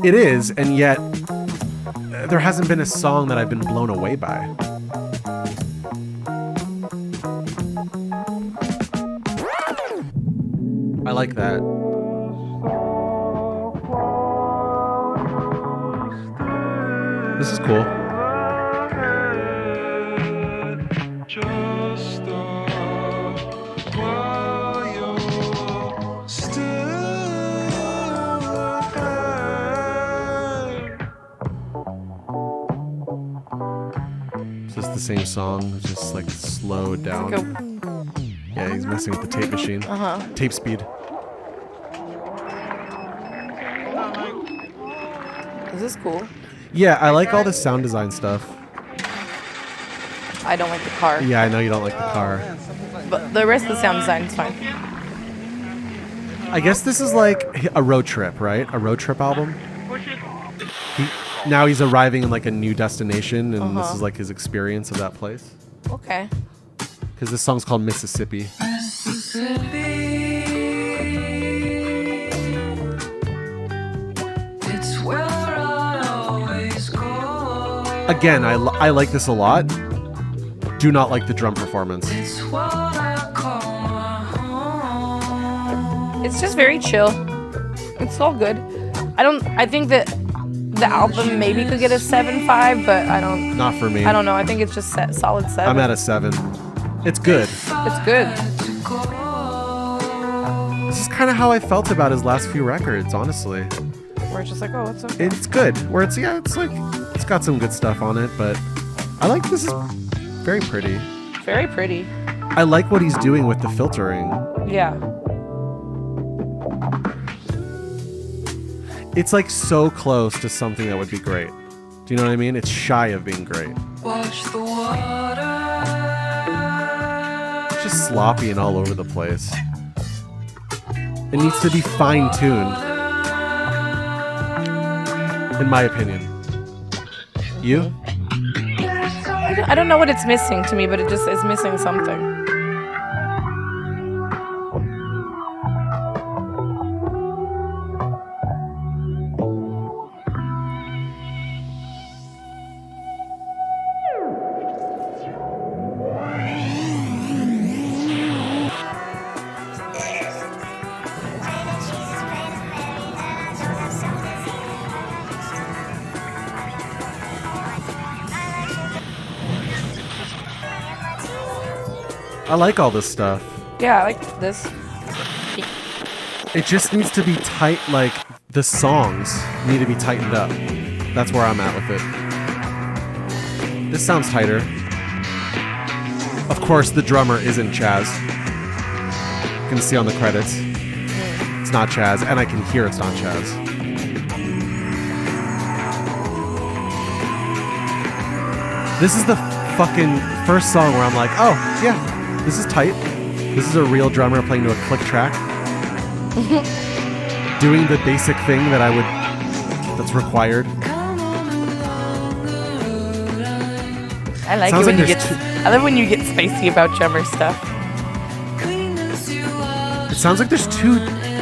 It is, and yet there hasn't been a song that I've been blown away by. I like that. This is cool. the same song, just like slowed down. Yeah, he's messing with the tape machine. Tape speed. This is cool. Yeah, I like all the sound design stuff. I don't like the car. Yeah, I know you don't like the car. But the rest of the sound design is fine. I guess this is like a road trip, right? A road trip album. Now he's arriving in like a new destination, and this is like his experience of that place. Okay. Because this song's called Mississippi. Again, I like this a lot. Do not like the drum performance. It's just very chill. It's all good. I think that the album maybe could get a 7.5, but I don't. Not for me. I don't know. I think it's just solid 7. I'm at a 7. It's good. It's good. This is kind of how I felt about his last few records, honestly. Where it's just like, oh, it's okay. It's good. Where it's like it's got some good stuff on it, but I like this is very pretty. Very pretty. I like what he's doing with the filtering. Yeah. It's like so close to something that would be great. Do you know what I mean? It's shy of being great. Watch the water. It's just sloppy and all over the place. It needs to be fine-tuned. In my opinion. You? I don't know what it's missing to me, but it just is missing something. I like all this stuff. Yeah, I like this. It just needs to be tight, like, the songs need to be tightened up. That's where I'm at with it. This sounds tighter. Of course, the drummer isn't Chaz. You can see on the credits. It's not Chaz, and I can hear it's not Chaz. This is the fucking first song where I'm like, oh, yeah, this is tight. This is a real drummer playing to a click track. Doing the basic thing that's required. I like it when you get. I love when you get spicy about drummer stuff. It sounds like there's 2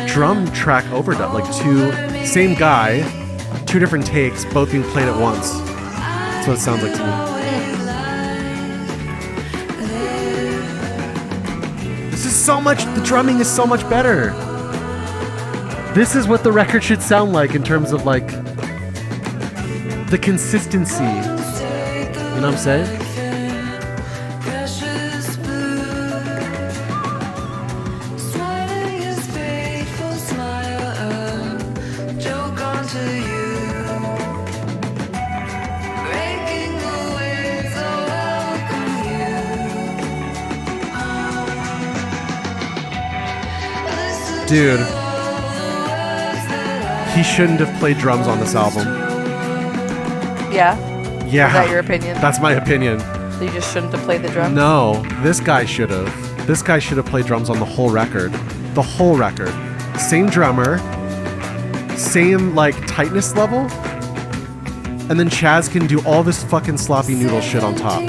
drum track overdub, like 2 same guy, 2 different takes, both being played at once. That's what it sounds like to me. This is so much. The drumming is so much better. This is what the record should sound like in terms of like the consistency. You know what I'm saying? Dude, he shouldn't have played drums on this album. Yeah? Yeah. Is that your opinion? That's my opinion. So you just shouldn't have played the drums? No, this guy should have. This guy should have played drums on the whole record. The whole record. Same drummer, same like tightness level, and then Chaz can do all this fucking sloppy noodle shit on top.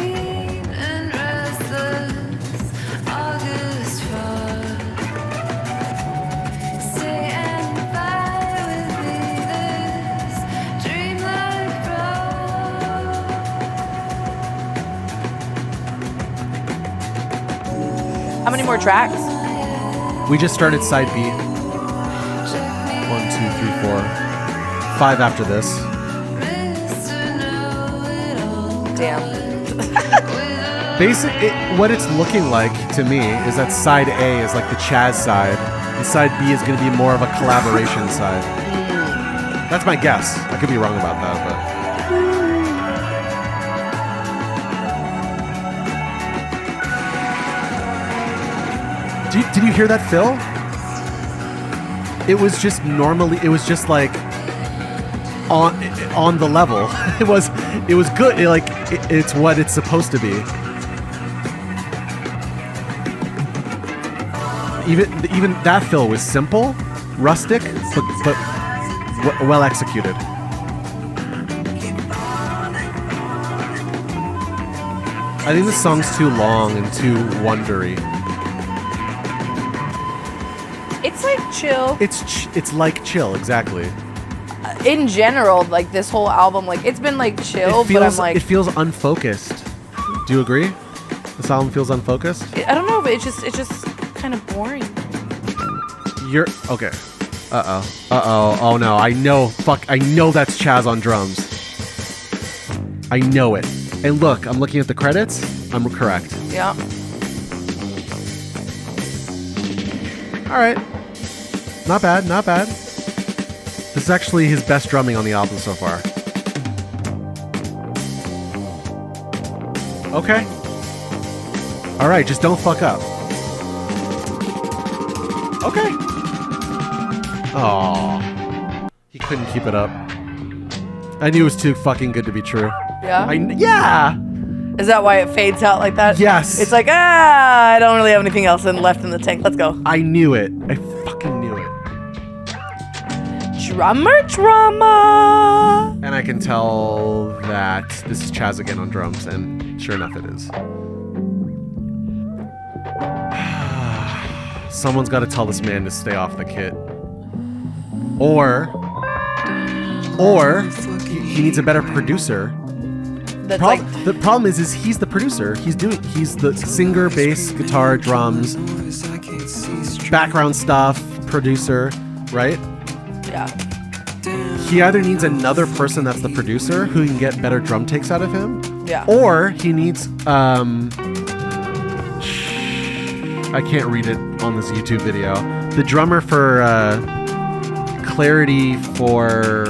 How many more tracks? We just started side B. 1, 2, 3, 4. 5 after this. Damn. What it's looking like to me is that side A is like the Chaz side, and side B is going to be more of a collaboration side. That's my guess. I could be wrong about that, but Did you hear that, Phil? It was just like on the level. It was good. It's what it's supposed to be. Even that fill was simple, rustic, but well executed. I think this song's too long and too wondery. It's like chill. It's like chill, exactly. In general, like this whole album, like it's been like chill, but I'm like it feels unfocused. Do you agree? This album feels unfocused. I don't know, but it's just kind of boring. You're okay. Oh no! I know that's Chaz on drums. I know it. And look, I'm looking at the credits. I'm correct. Yeah. All right. Not bad. This is actually his best drumming on the album so far. Okay. All right, just don't fuck up. Okay. Aw. He couldn't keep it up. I knew it was too fucking good to be true. Yeah? Yeah! Is that why it fades out like that? Yes. It's like, I don't really have anything else left in the tank. Let's go. I knew it. I fucking knew it. Drama! And I can tell that this is Chaz again on drums, and sure enough it is. Someone's got to tell this man to stay off the kit. Or he needs a better producer. The problem is he's the producer. He's the singer, bass, guitar, drums, background stuff, producer, right? Yeah. He either needs another person that's the producer who can get better drum takes out of him. Yeah. Or he needs I can't read it on this YouTube video. The drummer for Clarity for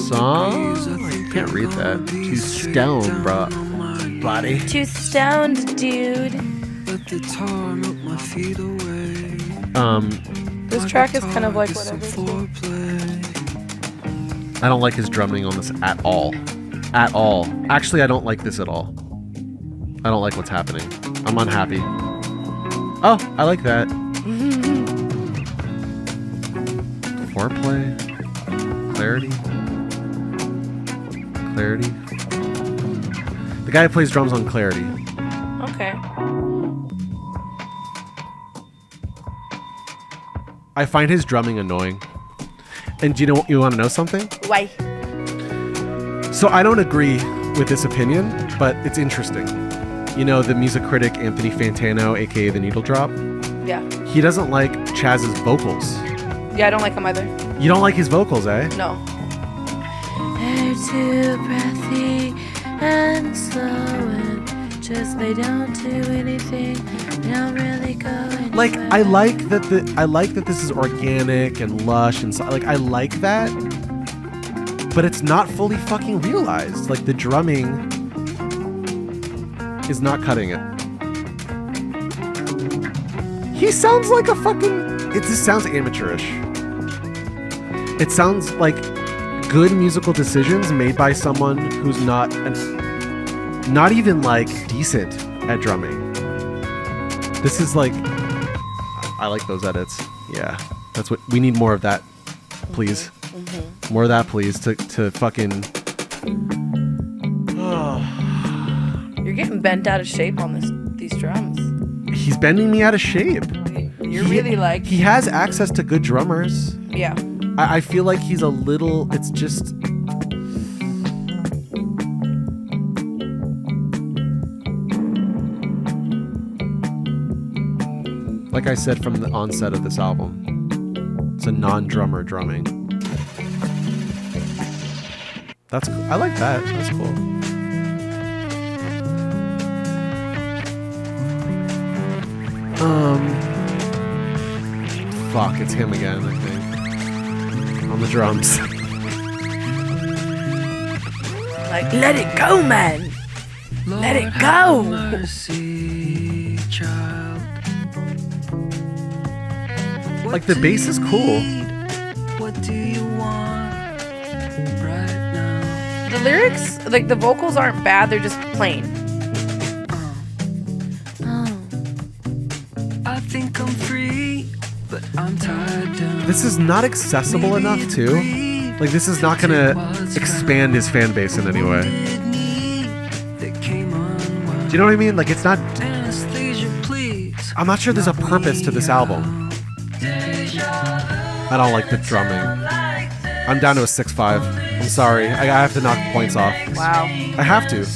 song? I can't read that. Too stoned, bro. Buddy. Too stoned, dude. This track is kind of like whatever. I don't like his drumming on this at all. At all. Actually, I don't like this at all. I don't like what's happening. I'm unhappy. Oh, I like that. Foreplay. Clarity. The guy who plays drums on Clarity. Okay. I find his drumming annoying. And do you want to know something? Why? So I don't agree with this opinion, but it's interesting. You know, the music critic Anthony Fantano, aka The Needle Drop? Yeah. He doesn't like Chaz's vocals. Yeah, I don't like him either. You don't like his vocals, eh? No. They're too breathy and slow and just they don't do anything. They don't really go anywhere. Like I like that this is organic and lush and so, like I like that. But it's not fully fucking realized. Like the drumming is not cutting it. He sounds like a fucking it just sounds amateurish. It sounds like good musical decisions made by someone who's not even like decent at drumming. This is like I like those edits. Yeah. That's what we need more of that, please. More of that, please, to fucking You're getting bent out of shape on these drums. He's bending me out of shape. You're really like he has access to good drummers. Yeah. I feel like he's a little. It's just. Like I said from the onset of this album, it's a non-drummer drumming. I like that. That's cool. Fuck, it's him again, I think. On the drums. Like, let it go, man. Let it go. Mercy, child. Like the bass is cool. What do you want right now? The lyrics, like the vocals aren't bad, they're just plain. I think I'm free, but I'm tired down. This is not accessible enough too. Like this is not gonna expand his fan base in any way. Do you know what I mean? Like it's not. I'm not sure there's a purpose to this album. I don't like the drumming. I'm down to a 6.5. I'm sorry. I have to knock points off. Wow. I have to.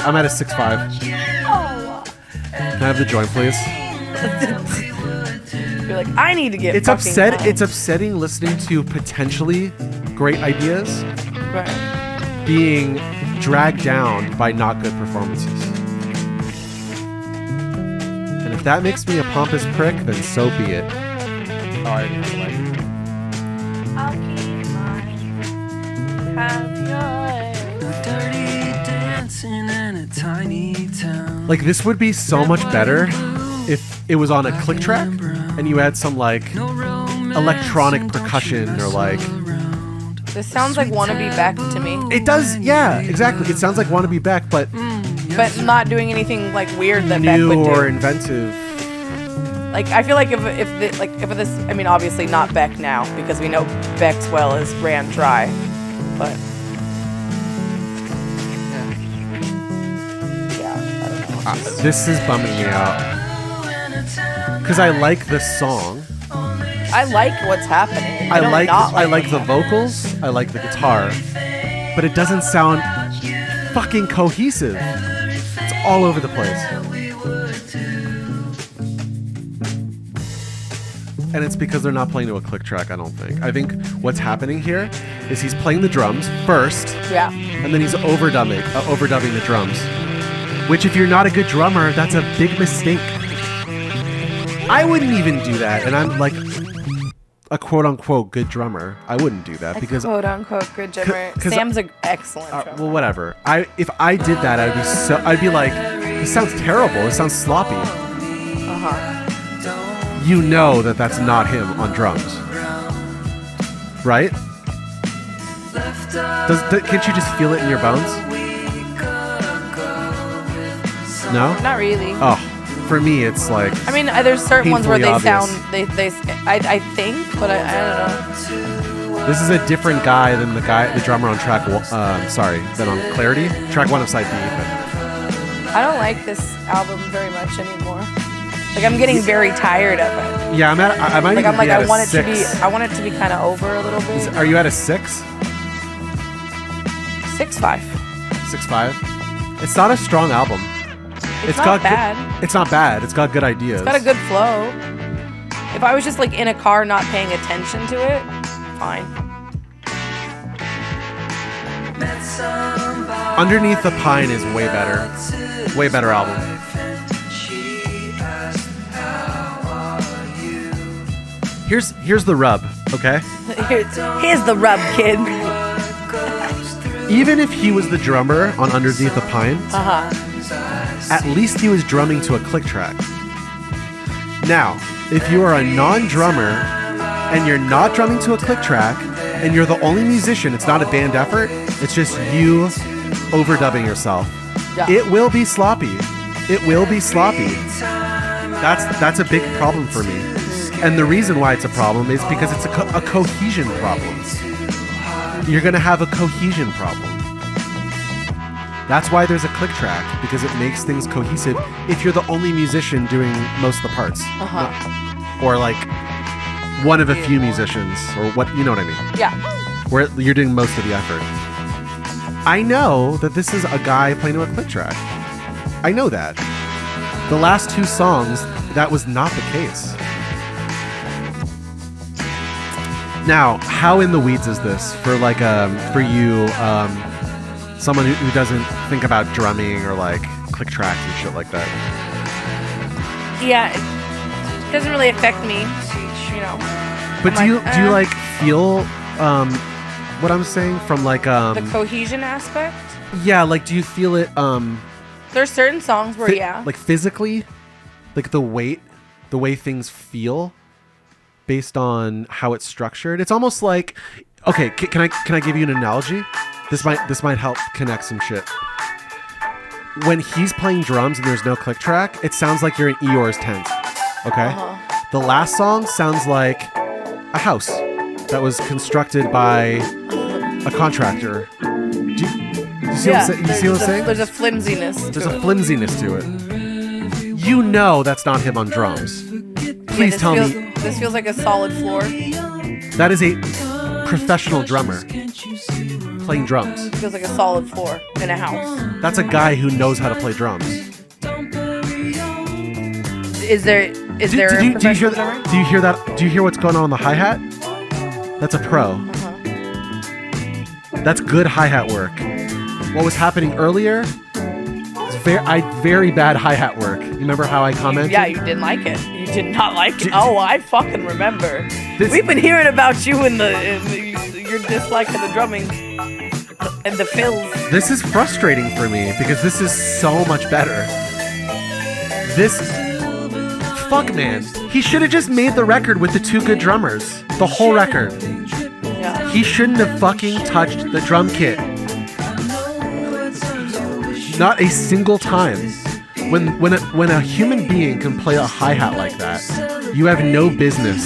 I'm at a 6.5. Can I have the joint, please? You're like, I need to get. It's upset. It's upsetting listening to potentially great ideas being dragged down by not good performances. And if that makes me a pompous prick, then so be it. Oh, I already have it. I'll keep mine. Have yours. Dirty dancing in a tiny town. Like this would be so much better if it was on a click track and you had some like electronic percussion or like. This sounds like Wanna Be Back to me. It does, yeah, exactly. It sounds like Wanna Be Back, but not doing anything like weird that Beck new would do. or inventive. Like if this, I mean, obviously not Beck now because we know Beck's well is ran dry, but yeah, I don't know. This is bumming me out because I like the song. I like what's happening. I like the vocals. I like the guitar, but it doesn't sound fucking cohesive. It's all over the place. And it's because they're not playing to a click track, I don't think. I think what's happening here is he's playing the drums first. Yeah. And then he's overdubbing the drums. Which if you're not a good drummer, that's a big mistake. I wouldn't even do that. And I'm like a quote-unquote good drummer. I wouldn't do that because quote-unquote good drummer. Sam's an excellent drummer. well, whatever. If I did that, I'd be like, this sounds terrible. It sounds sloppy. Uh-huh. You know that's not him on drums, right? Can't you just feel it in your bones? No? Not really. Oh, for me, it's like. I mean, there's certain ones where they obvious. sound I think, but I don't know. This is a different guy than the drummer on track. Than on Clarity, track 1 of side B. But. I don't like this album very much anymore. Like I'm getting very tired of it. Yeah, I might even be at a 6. I want it to be kind of over a little bit. Are you at a 6? 6.5. 6.5. It's not a strong album. It's not bad. It's not bad. It's got good ideas. It's got a good flow. If I was just like in a car not paying attention to it, fine. Underneath the Pine is way better. Way better album. Here's the rub, okay? Here's the rub, kid. Even if he was the drummer on Underneath the Pine, at least he was drumming to a click track. Now, if you are a non-drummer and you're not drumming to a click track and you're the only musician, it's not a band effort, it's just you overdubbing yourself. Yeah. It will be sloppy. It will be sloppy. That's a big problem for me. And the reason why it's a problem is because it's a cohesion problem. You're going to have a cohesion problem. That's why there's a click track, because it makes things cohesive if you're the only musician doing most of the parts. Or like one of a few musicians, or what, you know what I mean? Yeah. Where you're doing most of the effort. I know that this is a guy playing to a click track. I know that. The last 2 songs, that was not the case. Now, how in the weeds is this for like for you, someone who doesn't think about drumming or like click tracks and shit like that? Yeah, it doesn't really affect me, you know. But do you like feel what I'm saying from like the cohesion aspect? Yeah, like do you feel it There's certain songs where like physically, like the weight the way things feel based on how it's structured. It's almost like, okay, can I give you an analogy? This might help connect some shit. When he's playing drums and there's no click track, it sounds like you're in Eeyore's tent. Okay? The last song sounds like a house that was constructed by a contractor. Do you see what I'm saying? There's a flimsiness. There's a flimsiness to it. You know that's not him on drums. Please tell me. This feels like a solid floor. That is a professional drummer playing drums. Feels like a solid floor in a house. That's a guy who knows how to play drums. Is there Do you hear that? Do you hear what's going on the hi-hat? That's a pro. That's good hi-hat work. What was happening earlier? It's very bad hi-hat work. You remember how I commented? Yeah, you didn't like it. You did not like it. Oh, I fucking remember. We've been hearing about you in your dislike of the drumming and the fills. This is frustrating for me because this is so much better. Fuck, man. He should have just made the record with the two good drummers. The whole record. Yeah. He shouldn't have fucking touched the drum kit. Not a single time. When a human being can play a hi-hat like that, you have no business.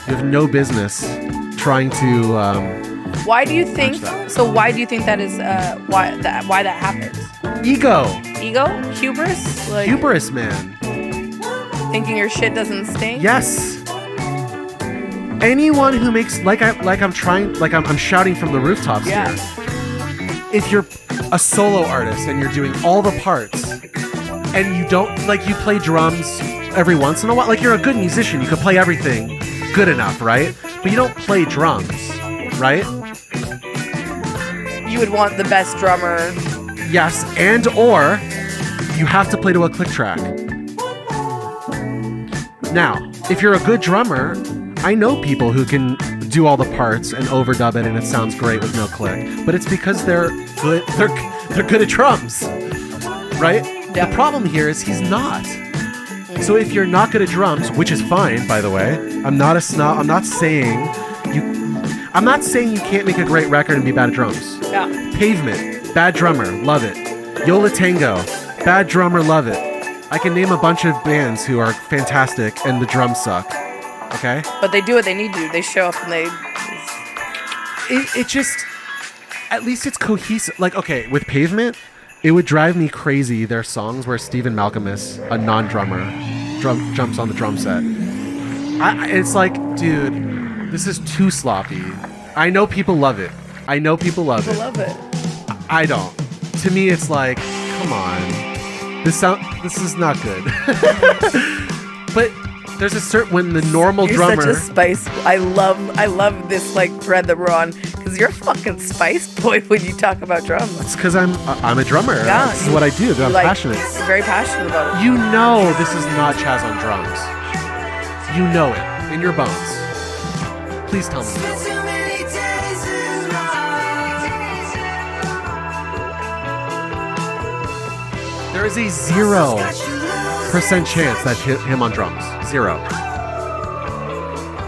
You have no business trying to. Why do you think? So why do you think that is? Why that happens? Ego. Ego? Hubris? Like, hubris, man. Thinking your shit doesn't stink? Yes. Anyone who makes I'm shouting from the rooftops here. If you're a solo artist and you're doing all the parts and you don't you play drums every once in a while, like you're a good musician, you can play everything good enough, right? But you don't play drums, right? You would want the best drummer. Yes, and or you have to play to a click track. Now, if you're a good drummer, I know people who can do all the parts and overdub it and it sounds great with no click, but it's because they're good at drums, right? Yeah. The problem here is he's not. So if you're not good at drums, which is fine, by the way, I'm not a snob. I'm not saying you can't make a great record and be bad at drums. Yeah. Pavement, bad drummer, love it. Yola Tango, bad drummer, love it. I can name a bunch of bands who are fantastic and the drums suck. Okay? But they do what they need to. They show up and they. It just. At least it's cohesive. Like, okay, with Pavement, it would drive me crazy. There are songs where Stephen Malcolmus, a non-drummer, jumps on the drum set. It's like, dude, this is too sloppy. I know people love it. People love it. I don't. To me, it's like, come on. This is not good. But there's a certain when the normal drummer. You're such a spice. I love this thread that we're on because you're a fucking spice boy when you talk about drums. It's because I'm a drummer. Yeah, this is what I do. I'm passionate. You're very passionate about it. You know this is not Chaz on drums. You know it in your bones. Please tell me. There is a 0% chance that hit him on drums. 0.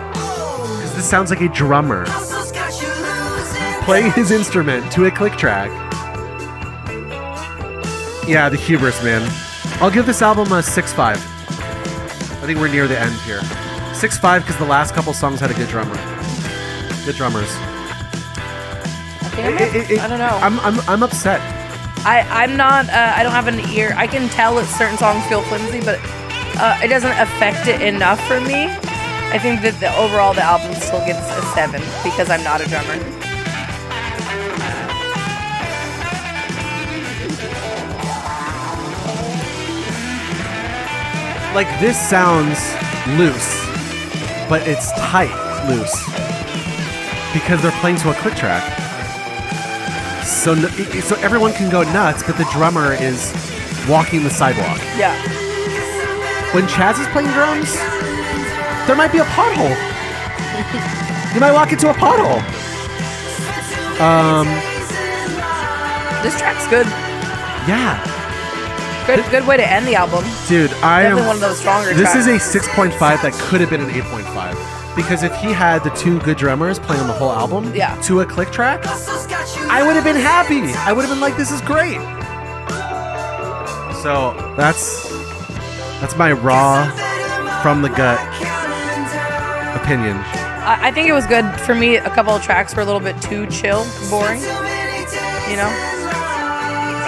Because this sounds like a drummer playing his instrument to a click track. Yeah, the hubris, man. I'll give this album a 6.5. I think we're near the end here. 6.5 because the last couple songs had a good drummer. Good drummers. I don't know. I'm upset. I'm not. I don't have an ear. I can tell that certain songs feel flimsy, but it doesn't affect it enough for me. I think that the album still gets a 7 because I'm not a drummer. Like this sounds loose, but it's tight loose because they're playing to a click track. So everyone can go nuts, but the drummer is walking the sidewalk. Yeah. When Chaz is playing drums, there might be a pothole. You might walk into a pothole. This track's good. Yeah. Good way to end the album. Dude, I Definitely am one of those stronger This tracks. is a 6.5 that could have been an 8.5. Because if he had the two good drummers playing on the whole album to a click track, I would have been happy. I would have been like, this is great. So that's my raw, from the gut opinion. I think it was good. For me, a couple of tracks were a little bit too chill, boring. You know?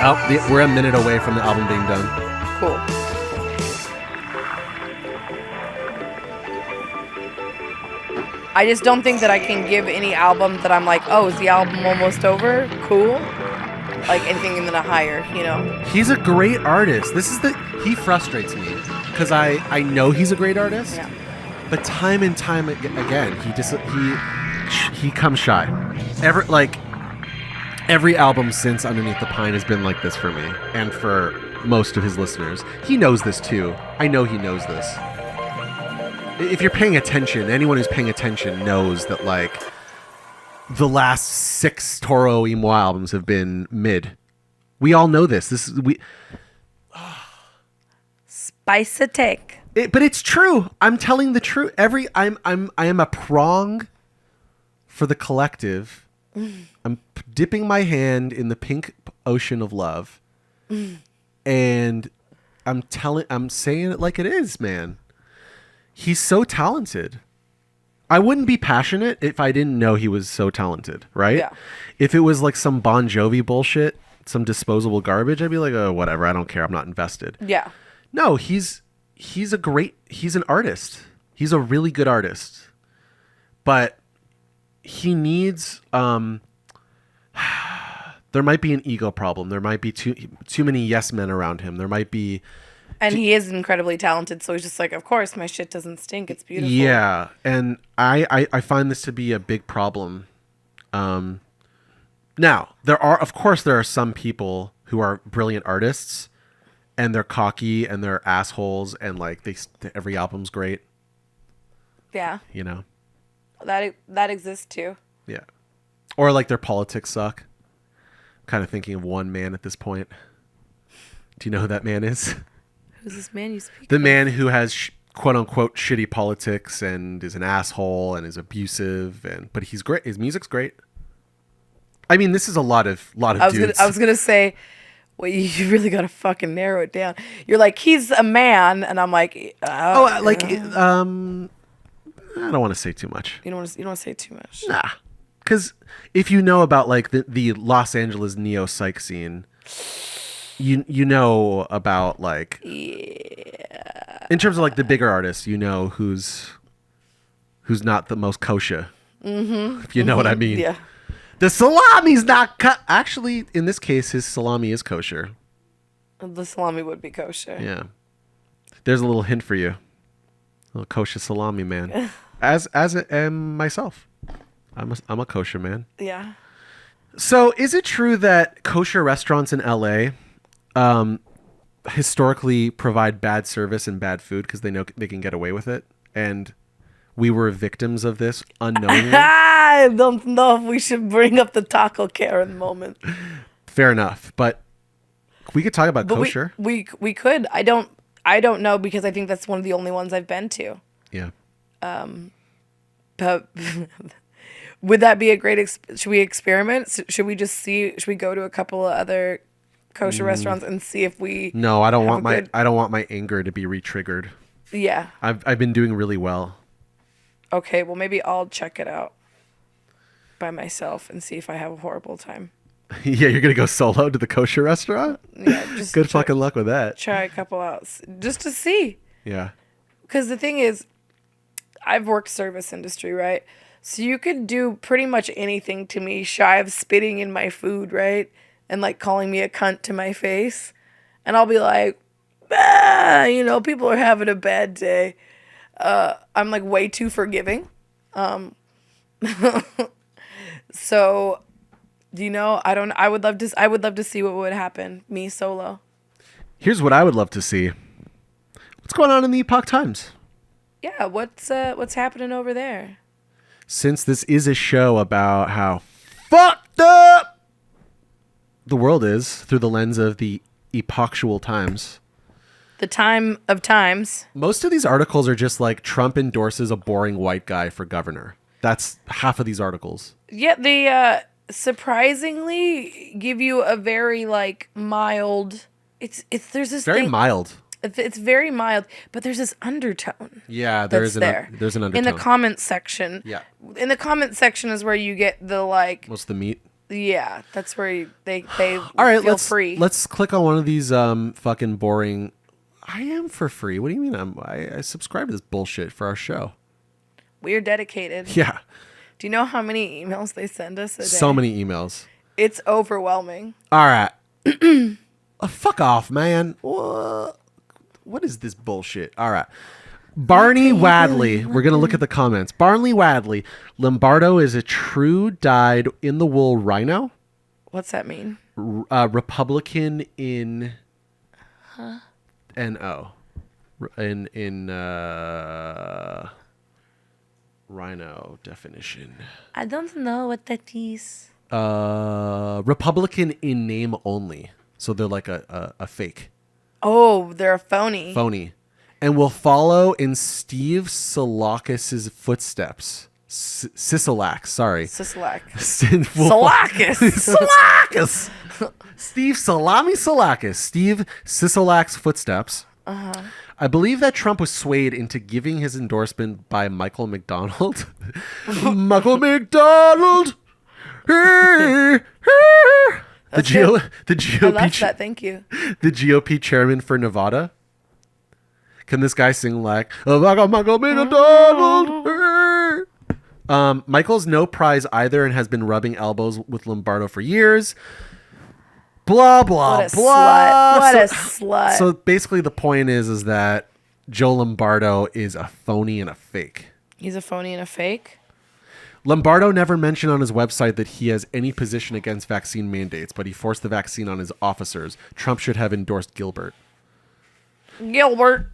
Oh, we're a minute away from the album being done. Cool. I just don't think that I can give any album that I'm like, oh, is the album almost over? Cool. Like anything in the higher, you know? He's a great artist. He frustrates me because I know he's a great artist, but time and time again, he comes shy. Every album since Underneath the Pine has been like this for me and for most of his listeners. He knows this too. I know he knows this. If you're paying attention, anyone who's paying attention knows that like the last 6 Toro Emo albums have been mid. We all know this. Spice a take. But it's true. I'm telling the truth. I am a prong for the collective. I'm dipping my hand in the pink ocean of love. And I'm saying it like it is, man. He's so talented. I wouldn't be passionate if I didn't know he was so talented, right? Yeah. If it was like some Bon Jovi bullshit, some disposable garbage, I'd be like, oh, whatever, I don't care, I'm not invested. Yeah. No, he's an artist. He's a really good artist. But he needs there might be an ego problem. There might be too many yes men around him. There might be. And he is incredibly talented, so he's just like, of course, my shit doesn't stink. It's beautiful. Yeah, and I find this to be a big problem. Now, there are some people who are brilliant artists, and they're cocky and they're assholes, and like every album's great. Yeah. You know. That exists too. Yeah. Or like their politics suck. I'm kind of thinking of one man at this point. Do you know who that man is? Who's this man you speak The of? man who has quote unquote shitty politics and is an asshole and is abusive, but he's great. His music's great. I mean, this is a lot of dudes. I was gonna say, well, you really gotta fucking narrow it down. You're like, he's a man, and I'm like, I don't want to say too much. You don't want to say too much. Nah, because if you know about like the Los Angeles neo psych scene, you know about like in terms of like the bigger artists, you know who's not the most kosher. Mm-hmm. If you know what I mean. Yeah. The salami's not actually, in this case, his salami is kosher. The salami would be kosher. Yeah. There's a little hint for you. A little kosher salami, man. as am myself. I'm a kosher man. Yeah. So is it true that kosher restaurants in LA historically provide bad service and bad food because they know they can get away with it? And we were victims of this unknowingly? I don't know if we should bring up the taco Karen moment. Fair enough. But we could talk about kosher. We could. I don't know because I think that's one of the only ones I've been to. Yeah. But would that be a great should we experiment? Should we just see, should we go to a couple of other kosher restaurants and see if we No, I don't want my anger to be re-triggered. Yeah. I've been doing really well. Okay, well maybe I'll check it out by myself and see if I have a horrible time. Yeah, you're gonna go solo to the kosher restaurant? Yeah, just good fucking luck with that. Try a couple out just to see. Yeah. Because the thing is, I've worked service industry, right? So you could do pretty much anything to me shy of spitting in my food, right? And like calling me a cunt to my face. And I'll be like, people are having a bad day. I'm like way too forgiving. So, I would love to see what would happen, me solo. Here's what I would love to see. What's going on in the Epoch Times? Yeah, what's happening over there? Since this is a show about how fucked up the world is through the lens of the epochual times. The time of times. Most of these articles are just like Trump endorses a boring white guy for governor. That's half of these articles. Yeah, they surprisingly give you a very like mild. It's there's this Very thing, mild. It's very mild, but there's this undertone. Yeah, there's there's an undertone. in the comments section. Yeah. In the comments section is where you get the like. What's the meat? Yeah, that's where they All right, feel free. Let's click on one of these fucking boring. I am for free. What do you mean? I subscribe to this bullshit for our show. We're dedicated. Yeah. Do you know how many emails they send us a day? So many emails. It's overwhelming. All right. Fuck off, man. What is this bullshit? All right. Barney Wadley. We're going to look at the comments. Barney Wadley. Lombardo is a true dyed-in-the-wool rhino. What's that mean? Republican in... Huh? N-O. In rhino definition. I don't know what that is. Republican in name only. So they're like a fake. Oh, they're a phony. Phony. And will follow in Steve Salakis' footsteps. Sisolak, sorry. Sisolak. Salakis. Salakis. Steve Salakis. Steve Sisolak's footsteps. Uh-huh. I believe that Trump was swayed into giving his endorsement by Michael McDonald. Michael McDonald. The GOP. I love that. Thank you. The GOP chairman for Nevada. Can this guy sing like Michael McDonald? Michael's no prize either and has been rubbing elbows with Lombardo for years. Blah blah What a blah. slut. What a slut. So basically, the point is that Joe Lombardo is a phony and a fake. He's a phony and a fake. Lombardo never mentioned on his website that he has any position against vaccine mandates, but he forced the vaccine on his officers. Trump should have endorsed Gilbert. Gilbert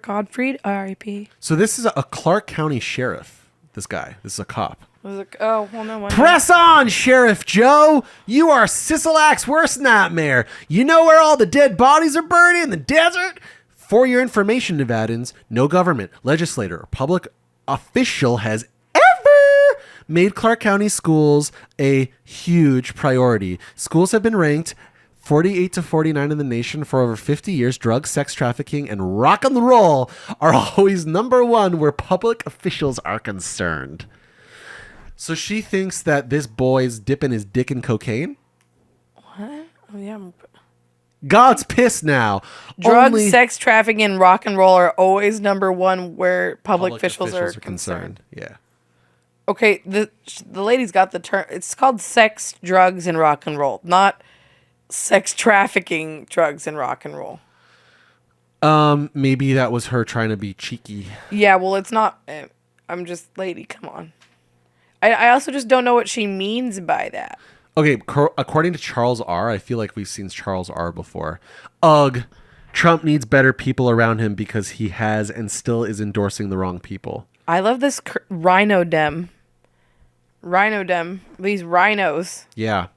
Gottfried, R.I.P. So this is a Clark County sheriff. This guy. This is a cop. I was like, oh, well, no wonder. Press on, Sheriff Joe. You are Sisolak's worst nightmare. You know where all the dead bodies are buried in the desert? For your information, Nevadans, no government, legislator, or public official has ever made Clark County schools a huge priority. Schools have been ranked 48 to 49 in the nation for over 50 years. Drugs, sex trafficking, and rock and roll are always number one where public officials are concerned. So she thinks that this boy's dipping his dick in cocaine? What? Oh, yeah. God's pissed now. Drugs, sex trafficking, and rock and roll are always number one where public officials are concerned. Yeah. Okay, the lady's got the term. It's called sex, drugs, and rock and roll, not sex trafficking, drugs, and rock and roll. Maybe that was her trying to be cheeky. Yeah, well, it's not. I'm just, lady, come on. I also just don't know what she means by that. Okay, according to Charles R., I feel like we've seen Charles R. before. Ugh, Trump needs better people around him because he has and still is endorsing the wrong people. I love this rhino dem. These rhinos. Yeah.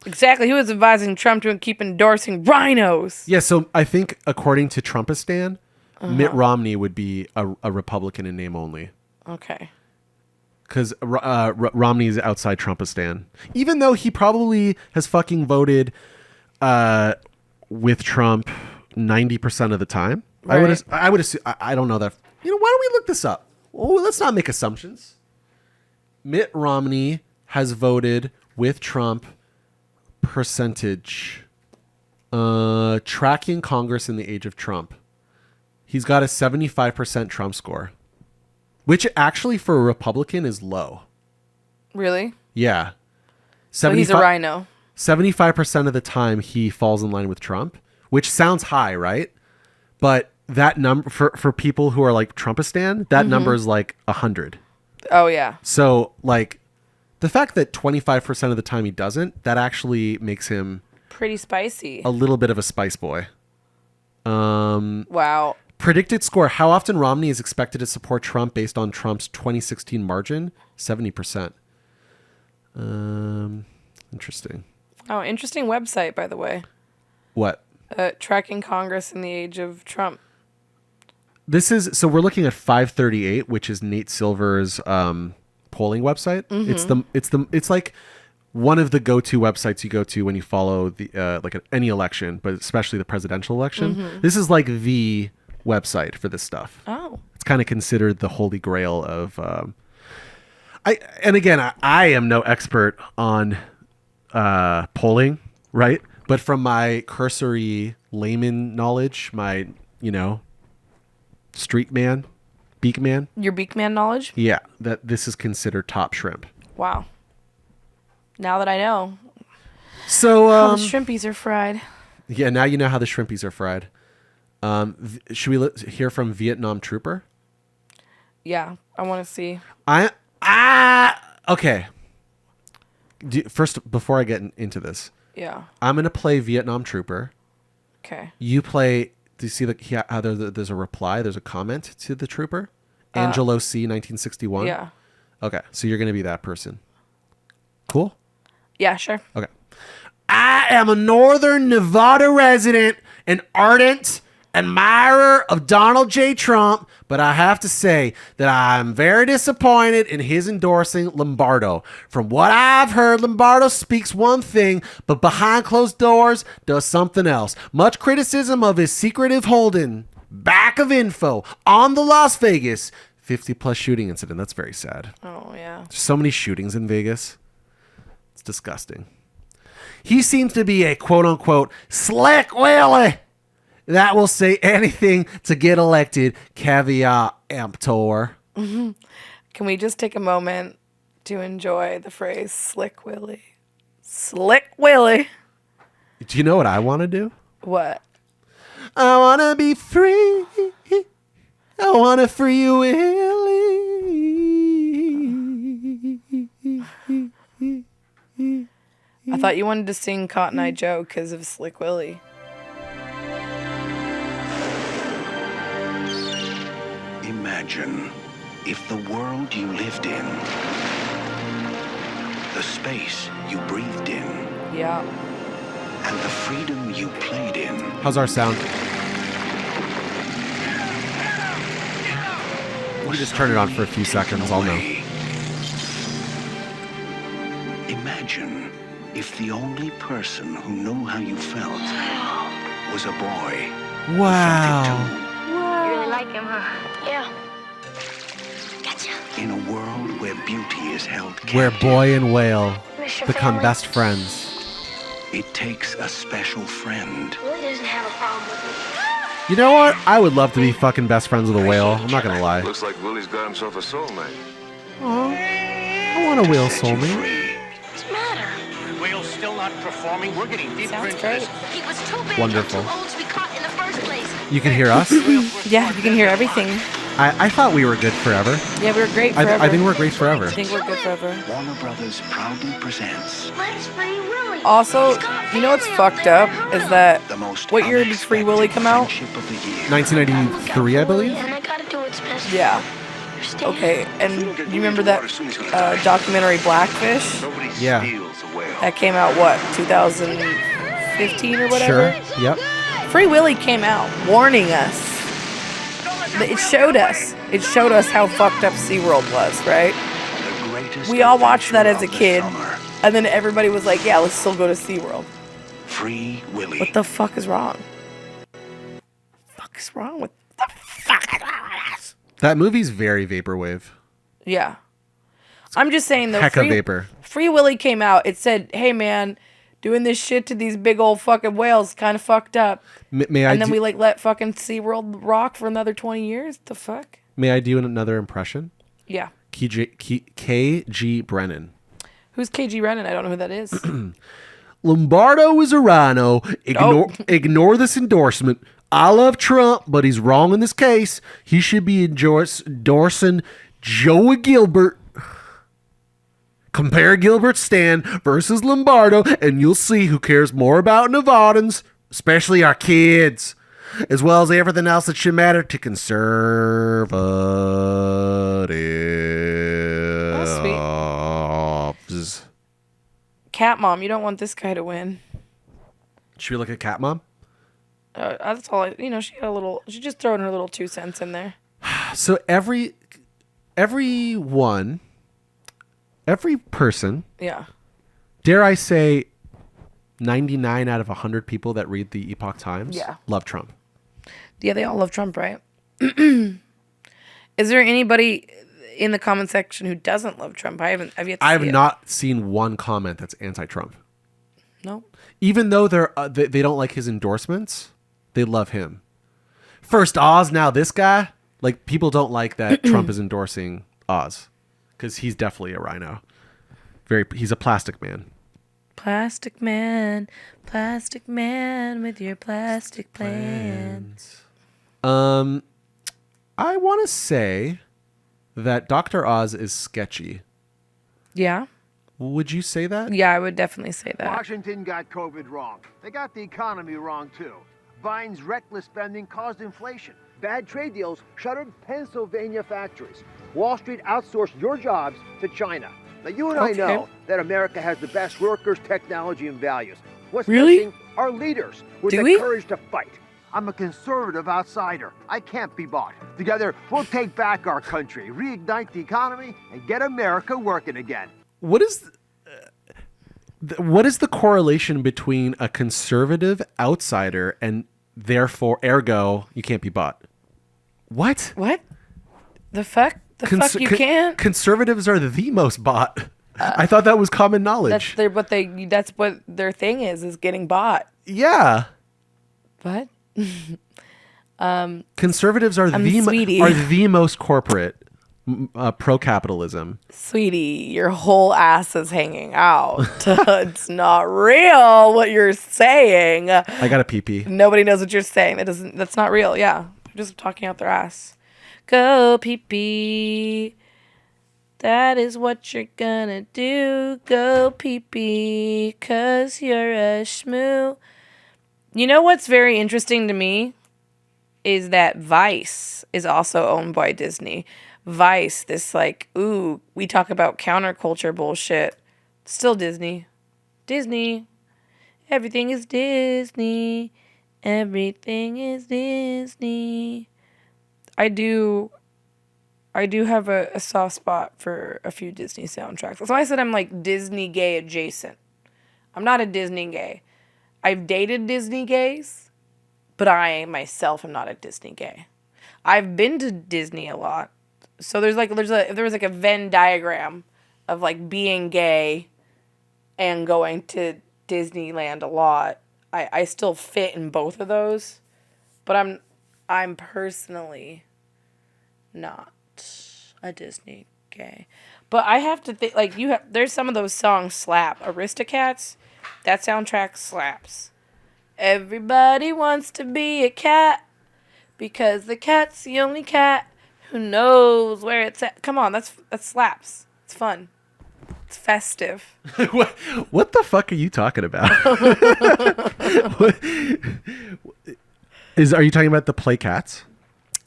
Exactly. Who is advising Trump to keep endorsing rhinos? Yeah, so I think according to Trumpistan, Mitt Romney would be a Republican in name only. Okay. Because Romney is outside Trumpistan. Even though he probably has fucking voted with Trump 90% of the time. Right. I would assume, I don't know that. You know, why don't we look this up? Oh, let's not make assumptions. Mitt Romney has voted with Trump percentage. Tracking Congress in the age of Trump. He's got a 75% Trump score. Which actually for a Republican is low. Really? Yeah. So he's a rhino. 75% of the time he falls in line with Trump, which sounds high, right? But that number for people who are like Trumpistan, that number is like 100. Oh, yeah. So like the fact that 25% of the time he doesn't, that actually makes him pretty spicy. A little bit of a spice boy. Wow. Predicted score. How often Romney is expected to support Trump based on Trump's 2016 margin? 70%. Interesting. Oh, interesting website, by the way. What? Tracking Congress in the age of Trump. This is so we're looking at 538, which is Nate Silver's polling website. It's like one of the go-to websites you go to when you follow the any election, but especially the presidential election. This is like the website for this stuff. Oh. It's kind of considered the holy grail of I am no expert on polling, right? But from my cursory layman knowledge, my, street man, beak man. Your beak man knowledge? Yeah, that this is considered top shrimp. Wow. Now that I know. So how the shrimpies are fried. Yeah, now you know how the shrimpies are fried. Should we hear from Vietnam Trooper? Yeah, I want to see. Okay. First, before I get into this, yeah, I'm gonna play Vietnam Trooper. Okay. You play. Do you see how there's a reply? There's a comment to the trooper, Angelo C. 1961. Yeah. Okay, so you're gonna be that person. Cool. Yeah, sure. Okay. I am a Northern Nevada resident, an ardent admirer of Donald J. Trump, but I have to say that I'm very disappointed in his endorsing Lombardo. From what I've heard, Lombardo speaks one thing, but behind closed doors does something else. Much criticism of his secretive holding back of info on the Las Vegas 50+ shooting incident. That's very sad. Oh, yeah. There's so many shootings in Vegas. It's disgusting. He seems to be a quote-unquote slick Willie that will say anything to get elected. Caveat emptor. Mm-hmm. Can we just take a moment to enjoy the phrase Slick Willie? Slick Willie. Do you know what I want to do? What? I want to be free. I want to free Willie. I thought you wanted to sing Cotton Eye Joe because of Slick Willie. Imagine if the world you lived in, the space you breathed in, yeah, and the freedom you played in. How's our sound? We just turn it on for a few seconds. I'll know. Imagine if the only person who knew how you felt was a boy. Wow. You really like him, huh? Yeah. Gotcha. In a world where beauty is held captive, Where boy and whale become best friends. It takes a special friend. Willie doesn't have a problem with me. You know what? I would love to be fucking best friends with a whale. I'm not gonna lie. Looks like Willie's got himself a soulmate. Oh, I want a whale soulmate. What's the matter? Whale's still not performing. We're getting deeper into this. He was too big Wonderful. and too old to be caught in the first place. You can hear us? Yeah, you can hear everything. I thought we were good forever. Yeah, we were great forever. I think we're great forever. I think we're good forever. Warner Brothers proudly presents. Let's free Willie. Also, you know what's fucked up is that what year did Free Willy come out? 1993, I believe. And I gotta do what's best. Yeah. Okay, and you remember that documentary Blackfish? Yeah. That came out, what, 2015 or whatever? Sure. Yep. Free Willy came out warning us. It showed us. It showed us how fucked up SeaWorld was, right? We all watched that as a kid, and then everybody was like, yeah, let's still go to SeaWorld. Free Willy. What the fuck is wrong? What's wrong with the fuck is wrong with us? That movie's very vaporwave. Yeah. I'm just saying though. Heck of vapor. Free Willy came out. It said, hey man, doing this shit to these big old fucking whales kind of fucked up. May I and then we let fucking SeaWorld rock for another 20 years? The fuck? May I do another impression? Yeah. KG Brennan. Who's KG Brennan? I don't know who that is. Lombardo is a rhino. Ignore this endorsement. I love Trump, but he's wrong in this case. He should be endorsing Joey Gilbert. Compare Gilbert's stand versus Lombardo, and you'll see who cares more about Nevadans, especially our kids, as well as everything else that should matter to conservatives. Oh, sweet. Cat Mom, you don't want this guy to win. Should we look at Cat Mom? That's all. She had a little. She just thrown her little 2 cents in there. So every person, Yeah. dare I say, 99 out of 100 people that read the Epoch Times, Yeah. love Trump. Yeah, they all love Trump, right? Is there anybody in the comment section who doesn't love Trump? I've yet to see I have it. not seen one comment that's anti-Trump. No. Even though they don't like his endorsements, they love him. First Oz, now this guy. Like, people don't like that Trump is endorsing Oz because he's definitely a rhino. He's a plastic man. Plastic man with your plastic plans. I want to say that Dr. Oz is sketchy. Yeah. Would you say that? Yeah, I would definitely say that. Washington got COVID wrong. They got the economy wrong, too. Biden's reckless spending caused inflation. Bad trade deals shuttered Pennsylvania factories. Wall Street outsourced your jobs to China. Now, you and I know that America has the best workers, technology, and values. What's missing are leaders with the courage to fight. I'm a conservative outsider. I can't be bought. Together, we'll take back our country, reignite the economy, and get America working again. What is the correlation between a conservative outsider and therefore, ergo, you can't be bought? What? What? The fuck? Fuck you can't? Conservatives are the most bought. I thought that was common knowledge. That's what their thing is getting bought. Yeah. What? Conservatives are the most corporate, pro-capitalism. Sweetie, your whole ass is hanging out. It's not real what you're saying. I got a pee-pee. Nobody knows what you're saying. That's not real. Yeah. They're just talking out their ass. Go pee-pee. That is what you're gonna do. Go pee-pee. 'Cause you're a schmoo. You know what's very interesting to me is that Vice is also owned by Disney. Vice, this we talk about counterculture bullshit. Still Disney. Disney. Everything is Disney. Everything is Disney. I do have a soft spot for a few Disney soundtracks. That's why I said I'm like Disney gay adjacent. I'm not a Disney gay. I've dated Disney gays, but I myself am not a Disney gay. I've been to Disney a lot. So if there was like a Venn diagram of like being gay and going to Disneyland a lot, I still fit in both of those. But I'm personally not a Disney gay. But I have to think there's some of those songs slap. Aristocats, that soundtrack slaps. Everybody wants to be a cat because the cat's the only cat who knows where it's at. Come on, that slaps. It's fun. It's festive. What the fuck are you talking about? Are you talking about the Play Cats?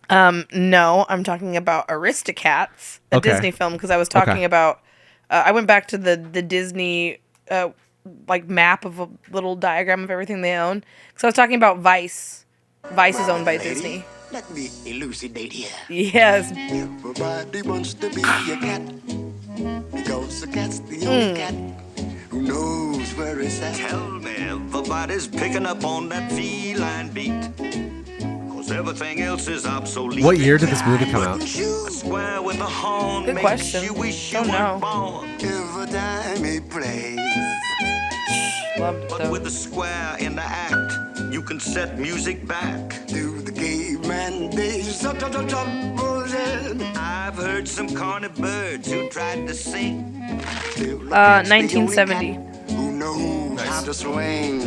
No, I'm talking about Aristocats, a Disney film, because I was talking about. I went back to the Disney map of a little diagram of everything they own. Because I was talking about Vice. Vice is owned by Disney. Let me elucidate here. Yes. Everybody wants to be a cat because a cat's the only cat who knows where it's at. Tell me, everybody's picking up on that feline beat. Cause everything else is obsolete. What year did this movie come out? A square with a horn Good makes question. you wish Don't you know. weren't born. Every time he plays. Loved it, But though. with the square in the act, you can set music back. To the caveman days. I've heard some corny birds who tried to sing. 1970. Who knows how to swing.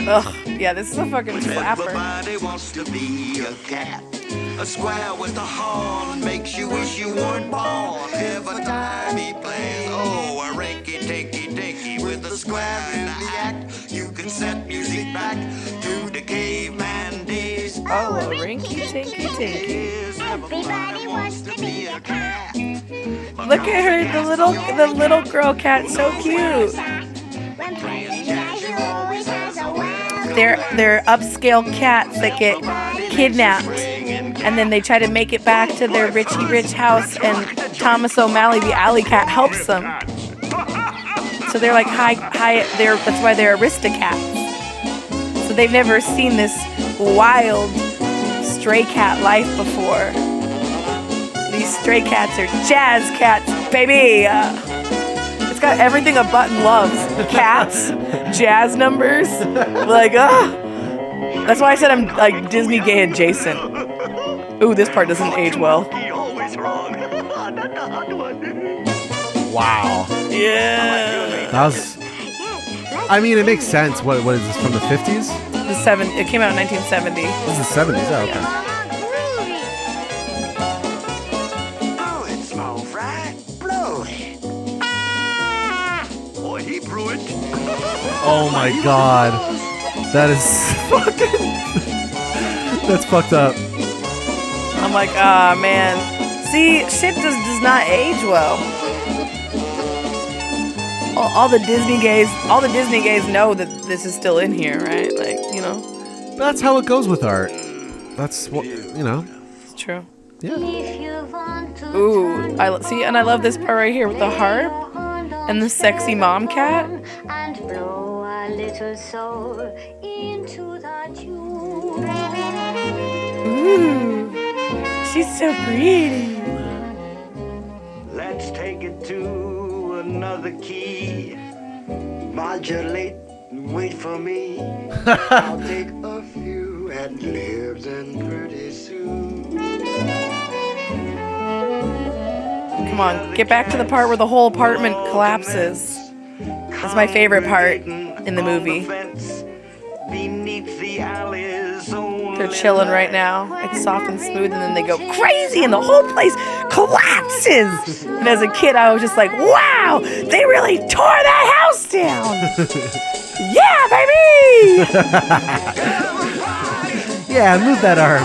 Ugh, yeah, this is a fucking slapper. Everybody wants to be a cat. A square with a horn makes you wish you weren't born. Every time he plays, oh, a rinky-tinky-tinky with a square in the act. You can set music back to the caveman days. Oh, a rinky-tinky-tinky. Everybody wants to be a cat. Look at her, the little girl cat, so cute. Playing jazz, you always have they're upscale cats that get kidnapped, and then they try to make it back to their richy rich house, and Thomas O'Malley, the alley cat, helps them. So they're like that's why they're Aristocats. So they've never seen this wild stray cat life before. These stray cats are jazz cats, baby. It's got everything a button loves. Cats, jazz numbers, like, That's why I said I'm like Disney gay adjacent. Ooh, this part doesn't age well. Wow. Yeah. That was. I mean, it makes sense. What is this from the 50s? It came out in 1970. This is the 70s. Oh, okay. Oh, it smells right. Blow it. Boy, he blew it. Oh my god. That is fucking. That's fucked up. I'm like, man. See, shit does not age well. All the Disney gays know that this is still in here, right? Like, you know. That's how it goes with art. That's what, you know. It's true. Yeah. Ooh, I love this part right here with the harp and the sexy mom cat. And blow a little soul into the tune. Ooh, she's so pretty. Let's take it to another key. Modulate and wait for me. I'll take a few ad-libs and pretty soon. Come on, get back to the part where the whole apartment collapses. That's my favorite part in the movie. They're chilling right now. It's soft and smooth, and then they go crazy, and the whole place collapses. And as a kid, I was just like, wow, they really tore that house down. Yeah, baby! Yeah, move that arm.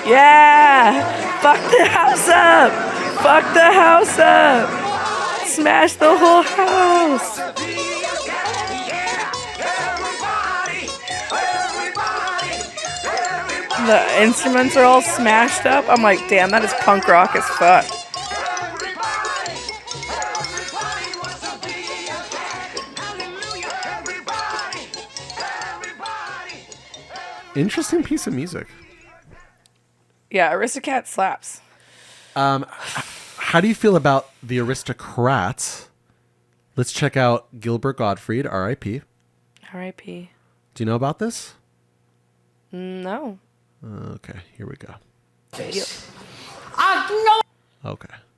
Yeah! Fuck the house up! Fuck the house up! Smash the whole house! The instruments are all smashed up. I'm like, damn, that is punk rock as fuck. Interesting piece of music. Yeah, Aristocat slaps. How do you feel about the Aristocrats? Let's check out Gilbert Gottfried, R.I.P. R.I.P. Do you know about this? No. Okay, here we go. Okay,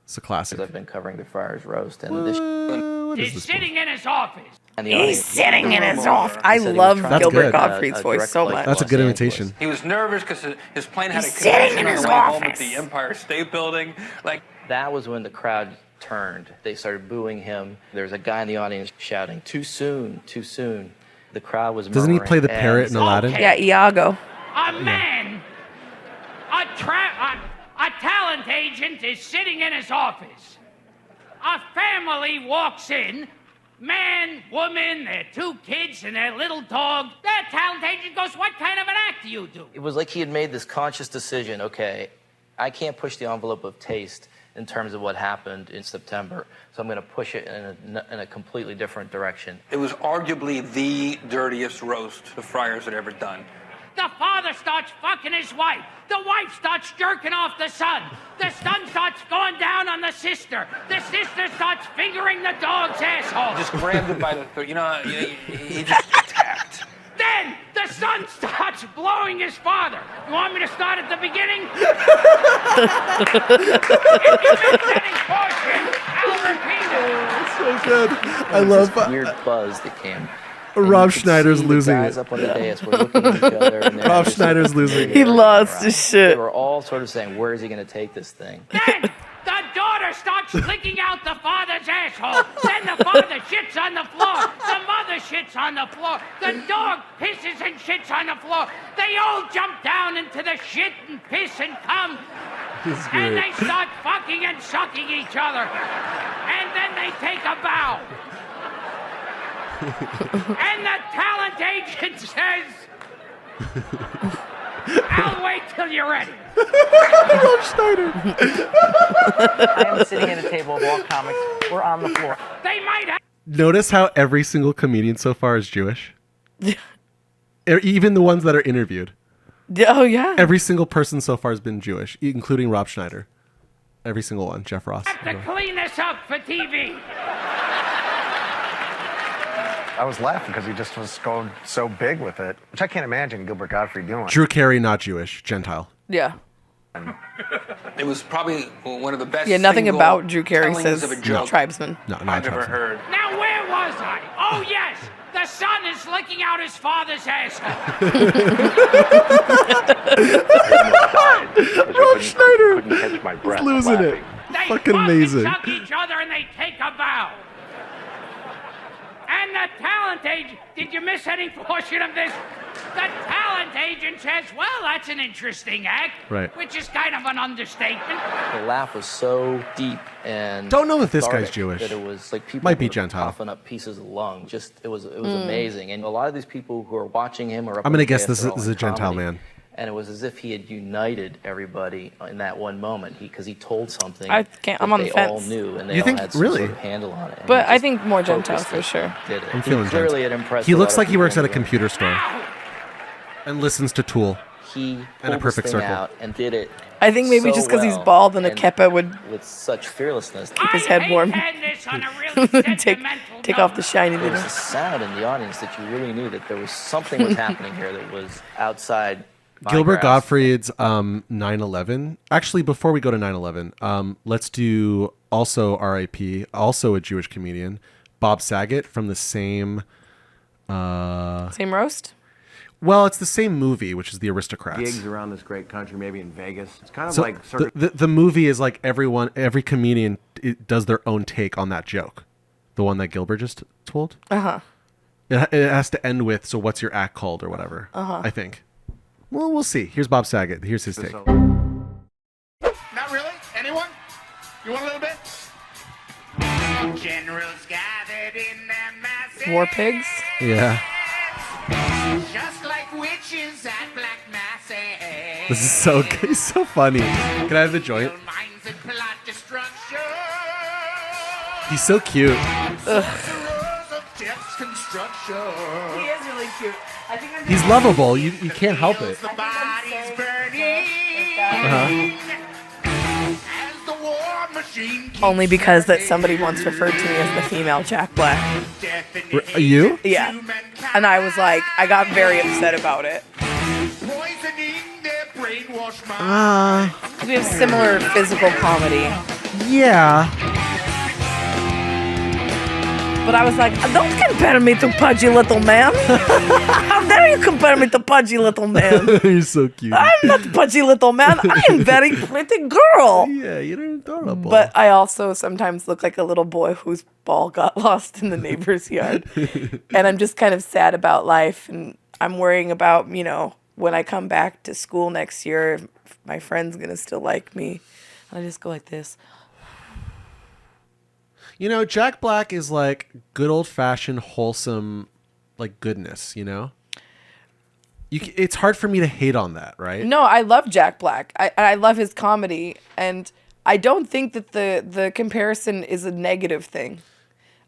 it's a classic. I've been covering the Friars roast, and this. He's sitting in his office. He's sitting in his office. I love Gilbert Gottfried's voice so much. That's a good imitation. He was nervous because his plane had a sitting in collision on his the way home at office. the Empire State Building. Like That was when the crowd turned. They started booing him. There was a guy in the audience shouting, "Too soon, too soon." The crowd was. Doesn't he play the parrot in Aladdin? Yeah, Iago. A man, a talent agent is sitting in his office. A family walks in, man, woman, their 2 kids, and their little dog. That talent agent goes, "What kind of an act do you do?" It was like he had made this conscious decision. Okay, I can't push the envelope of taste in terms of what happened in September, so I'm going to push it in a completely different direction. It was arguably the dirtiest roast the Friars had ever done. The father starts fucking his wife. The wife starts jerking off the son. The son starts going down on the sister. The sister starts fingering the dog's asshole. Just grabbed it by the throat. He just attacked. Then the son starts blowing his father. You want me to start at the beginning? If you missed any portion, I'll repeat it. So good. I love this weird buzz that came. Rob Schneider's losing guys it. up on the dais were looking at each other. And Rob Schneider's losing it. He lost his shit. They were all sort of saying, "Where is he going to take this thing?" Then the daughter starts licking out the father's asshole. Then the father shits on the floor. The mother shits on the floor. The dog pisses and shits on the floor. They all jump down into the shit and piss and cum. And they start fucking and sucking each other. And then they take a bow. And the talent agent says, I'll wait till you're ready. Rob Schneider. I am sitting at a table of all comics. We're on the floor. They might have. Notice how every single comedian so far is Jewish? Even the ones that are interviewed. Oh, yeah. Every single person so far has been Jewish, including Rob Schneider. Every single one. Jeff Ross. Have to clean this up for TV. I was laughing because he just was going so big with it, which I can't imagine Gilbert Gottfried doing. Drew Carey, not Jewish. Gentile. Yeah. It was probably one of the best. Yeah, nothing single about Drew Carey tellings says of a joke tribesman. No, not I've ever tribesman. heard. Now, where was I? Oh, yes. The son is licking out his father's asshole. Rob Schneider. Couldn't catch my breath. He's losing it. They Fucking amazing. suck each other and they take a bow. And the talent agent, did you miss any portion of this? The talent agent says, well, that's an interesting act. Right. Which is kind of an understatement. The laugh was so deep and Don't know if this cathartic guy's Jewish. that it was like people Might be were Gentile. coughing up pieces of lung. Just it was amazing. And a lot of these people who are watching him are up I'm on going to the guess dais, this they're all is in a Gentile comedy. man. And it was as if he had united everybody in that one moment because he told something I can't- that I'm on the they fence. all knew and they You all think- had some really? sort of handle on it. And But he I just think more Gentile focused for it, sure. Did it. I'm He feeling clearly Gentile. had impressed He a looks lot like of he works people at a in the room. computer store and listens to Tool. He And a pulled this perfect thing circle. out and did it. I think maybe so just because he's well bald and a and keppa would with such fearlessness. keep his head warm. take off the shiny There was little. a sound in the audience that you really knew that there was something was happening here that was outside. my Gilbert grasp. Gottfried's 9/11. Actually, before we go to 9/11, let's do also R.I.P. Also a Jewish comedian, Bob Saget from the same. Same roast? Well, it's the same movie, which is The Aristocats. Gigs around this great country, maybe in Vegas. It's kind of So like sort of. the movie is like every comedian does their own take on that joke, the one that Gilbert just told. It has to end with, so what's your act called or whatever. I think. Well, we'll see. Here's Bob Saget. Here's his take. Not really? Anyone? You want a little bit? Generals gathered in their masses. War pigs? Yeah. Just like witches at black masses. This is so good. He's so funny. Can I have the joint? Minds that plot destruction. He's so cute. Sorcerers of death's construction. He is really cute. I think I'm He's lovable. You can't help it. The bodies burning. As the war machine keeps only because that somebody once referred to me as the female Jack Black. You? Yeah. And I was like, I got very upset about it. poisoning their brainwashed minds. We have similar physical comedy. Yeah. But I was like, don't compare me to pudgy little man. How dare you compare me to pudgy little man? You're so cute. I'm not pudgy little man. I am very pretty girl. Yeah, you're adorable. But I also sometimes look like a little boy whose ball got lost in the neighbor's yard. And I'm just kind of sad about life. And I'm worrying about, when I come back to school next year, if my friend's going to still like me. And I just go like this. Jack Black is like good old-fashioned, wholesome, like goodness, It's hard for me to hate on that, right? No, I love Jack Black. I love his comedy. And I don't think that the comparison is a negative thing.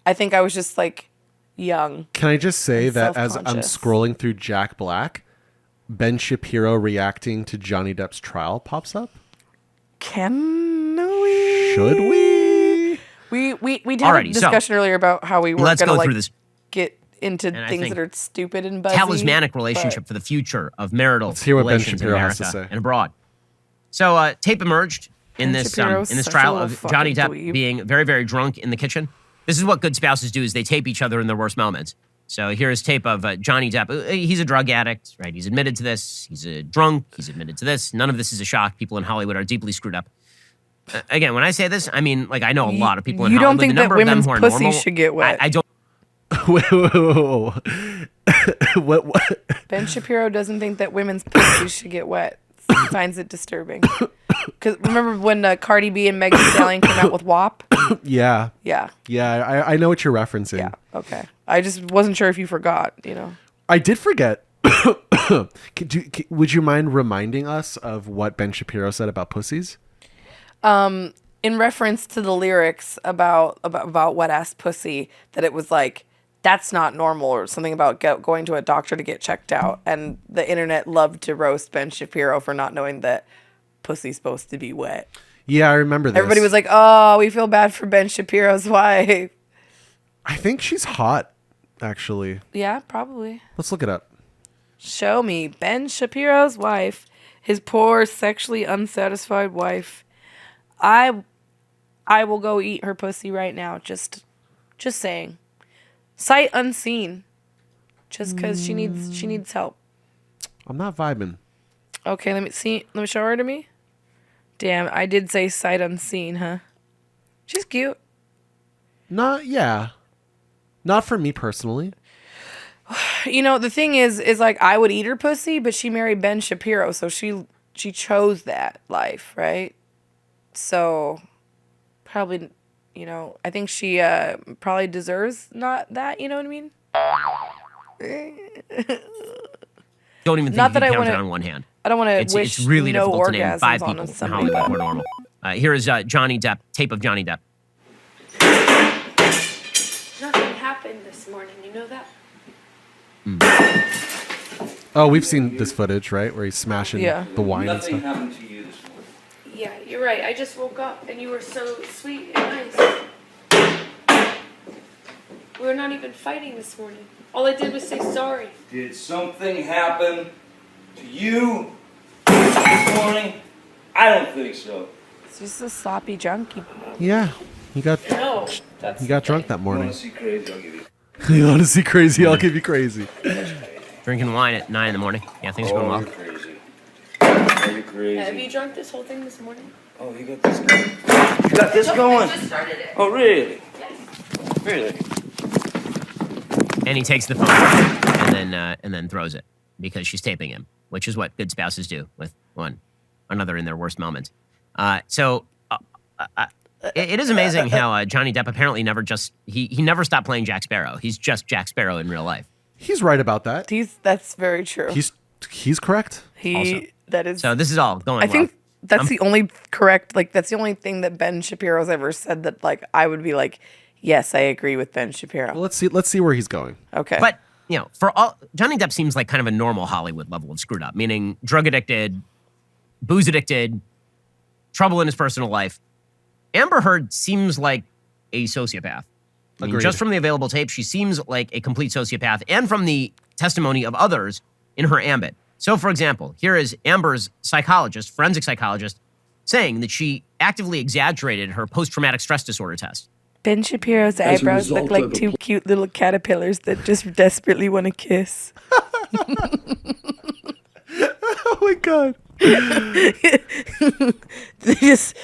I think I was just like young. Can I just say and that as I'm self-conscious. scrolling through Jack Black, Ben Shapiro reacting to Johnny Depp's trial pops up? Can we? Should we? We had Alrighty, a discussion earlier about how we weren't let's going go to through this. get into And I things think that are stupid and buzzy. Talismanic but- relationship for the future of marital Let's hear what Ben relations in Shapiro has America to say. and abroad. So tape emerged in Ben this Shapiro's such a trial little of Johnny Depp fucking dweeb. being very, very drunk in the kitchen. This is what good spouses do: is they tape each other in their worst moments. So here's tape of Johnny Depp. He's a drug addict, right? He's admitted to this. He's a drunk. He's admitted to this. None of this is a shock. People in Hollywood are deeply screwed up. Again, when I say this, I mean, like, I know a lot of people in You don't Hollywood. think the that number of them women's who are pussy normal, should get wet? I don't. Whoa. What? Ben Shapiro doesn't think that women's pussies should get wet. finds it disturbing. Because remember when Cardi B and Megan Thee Stallion came out with WAP? Yeah. Yeah. Yeah, I know what you're referencing. Yeah. Okay. I just wasn't sure if you forgot, you know. I did forget. Would you mind reminding us of what Ben Shapiro said about pussies? In reference to the lyrics about wet ass pussy, that it was like, that's not normal, or something about going to a doctor to get checked out. And the internet loved to roast Ben Shapiro for not knowing that pussy's supposed to be wet. Yeah, I remember this. Everybody was like, oh, we feel bad for Ben Shapiro's wife. I think she's hot, actually. Yeah, probably. Let's look it up. Show me Ben Shapiro's wife, his poor sexually unsatisfied wife. I will go eat her pussy right now. Just saying. Sight unseen. Just because she needs help. I'm not vibing. Okay, let me show her to me. Damn, I did say sight unseen, huh? She's cute. Not for me personally. You know, the thing is like, I would eat her pussy, but she married Ben Shapiro, so she chose that life, right? So probably, you know, I think she probably deserves not that, you know what I mean? Don't even think Not you that can I count wanna- it on one hand. I don't want to wish It's really no difficult to name orgasms 5 on people in somebody, Hollywood but- who are normal. Here is Johnny Depp, tape of Johnny Depp. Nothing happened this morning, you know that? Oh, we've seen this footage, right? Where he's smashing Yeah. the wine Nothing and stuff. happened to you this morning. Yeah, you're right. I just woke up and you were so sweet and nice. We were not even fighting this morning. All I did was say sorry. Did something happen to you this morning? I don't think so. It's just a sloppy junkie. Yeah, you got No, drunk that morning. See crazy, I'll give you. You want to see crazy? I'll give you crazy. Drinking wine at 9 in the morning. Yeah, things are going well. You're crazy. You're crazy. Have you drunk this whole thing this morning? Oh, you got this going? You got this going? I just started it. Oh, really? Really? And he takes the phone and then throws it because she's taping him, which is what good spouses do with one another in their worst moments. It is amazing how Johnny Depp apparently he never stopped playing Jack Sparrow. He's just Jack Sparrow in real life. He's right about that. That's very true. He's correct. That is. So this is all going. I think well. that's the only correct. Like, that's the only thing that Ben Shapiro's ever said that, like, I would be like, yes, I agree with Ben Shapiro. Well, let's see where he's going. Okay. But you know, for all Johnny Depp seems like kind of a normal Hollywood level of screwed up, meaning drug addicted, booze addicted, trouble in his personal life. Amber Heard seems like a sociopath. I mean, Agreed. just from the available tape, she seems like a complete sociopath, and from the testimony of others in her ambit. So, for example, here is Amber's psychologist, forensic psychologist, saying that she actively exaggerated her post-traumatic stress disorder test. Ben Shapiro's As a eyebrows look result like of two cute little caterpillars that just desperately want to kiss. Oh my god. They just,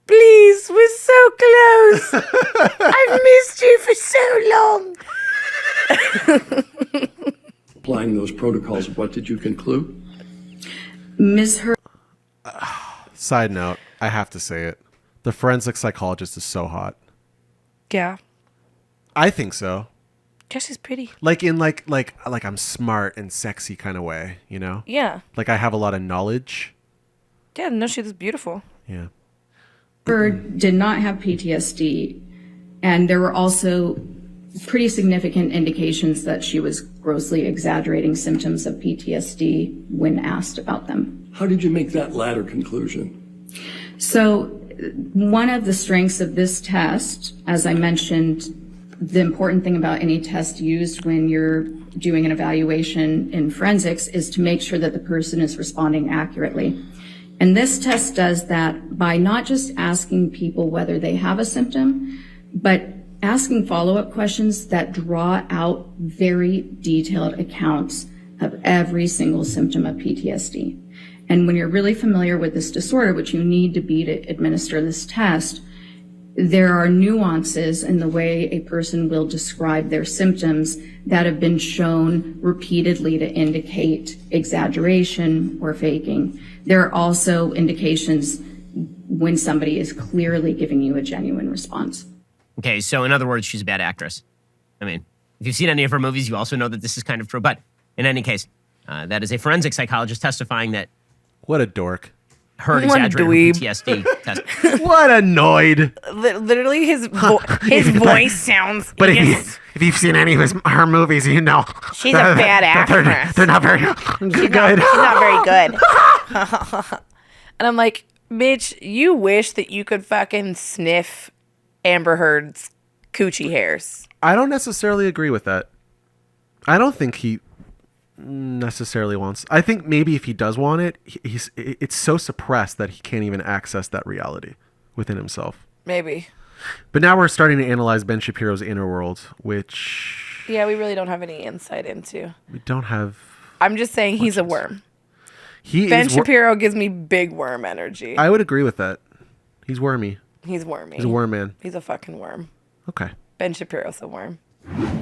please, we're so close. I've missed you for so long. Applying those protocols, what did you conclude? Ms. Heard. Side note, I have to say it. The forensic psychologist is so hot. Yeah. I think so. Yeah, she's pretty. Like in like I'm smart and sexy kind of way, you know? Yeah. Like I have a lot of knowledge. Yeah, no, she was beautiful. Yeah. Bird did not have PTSD, and there were also pretty significant indications that she was grossly exaggerating symptoms of PTSD when asked about them. How did you make that latter conclusion? So one of the strengths of this test, as I mentioned, the important thing about any test used when you're doing an evaluation in forensics is to make sure that the person is responding accurately. And this test does that by not just asking people whether they have a symptom, but asking follow-up questions that draw out very detailed accounts of every single symptom of PTSD. And when you're really familiar with this disorder, which you need to be to administer this test, there are nuances in the way a person will describe their symptoms that have been shown repeatedly to indicate exaggeration or faking. There are also indications when somebody is clearly giving you a genuine response. Okay, so in other words, she's a bad actress. I mean, if you've seen any of her movies, you also know that this is kind of true. But in any case, that is a forensic psychologist testifying that... What a dork. Her What a exaggerated dweeb. PTSD test. What annoyed. Literally, his voice sounds. But if you've seen any of her movies, you know. She's a bad actress. They're not very good. She's not very good. And I'm like, bitch, you wish that you could fucking sniff Amber Heard's coochie hairs. I don't necessarily agree with that. I don't think he necessarily wants. I think maybe if he does want it, it's so suppressed that he can't even access that reality within himself. Maybe. But now we're starting to analyze Ben Shapiro's inner world, which Yeah, we really don't have any insight into. we don't have. I'm just saying he's a worm. Ben is Shapiro gives me big worm energy. I would agree with that. He's wormy. He's wormy. He's a worm man. He's a fucking worm. Okay. Ben Shapiro's a worm.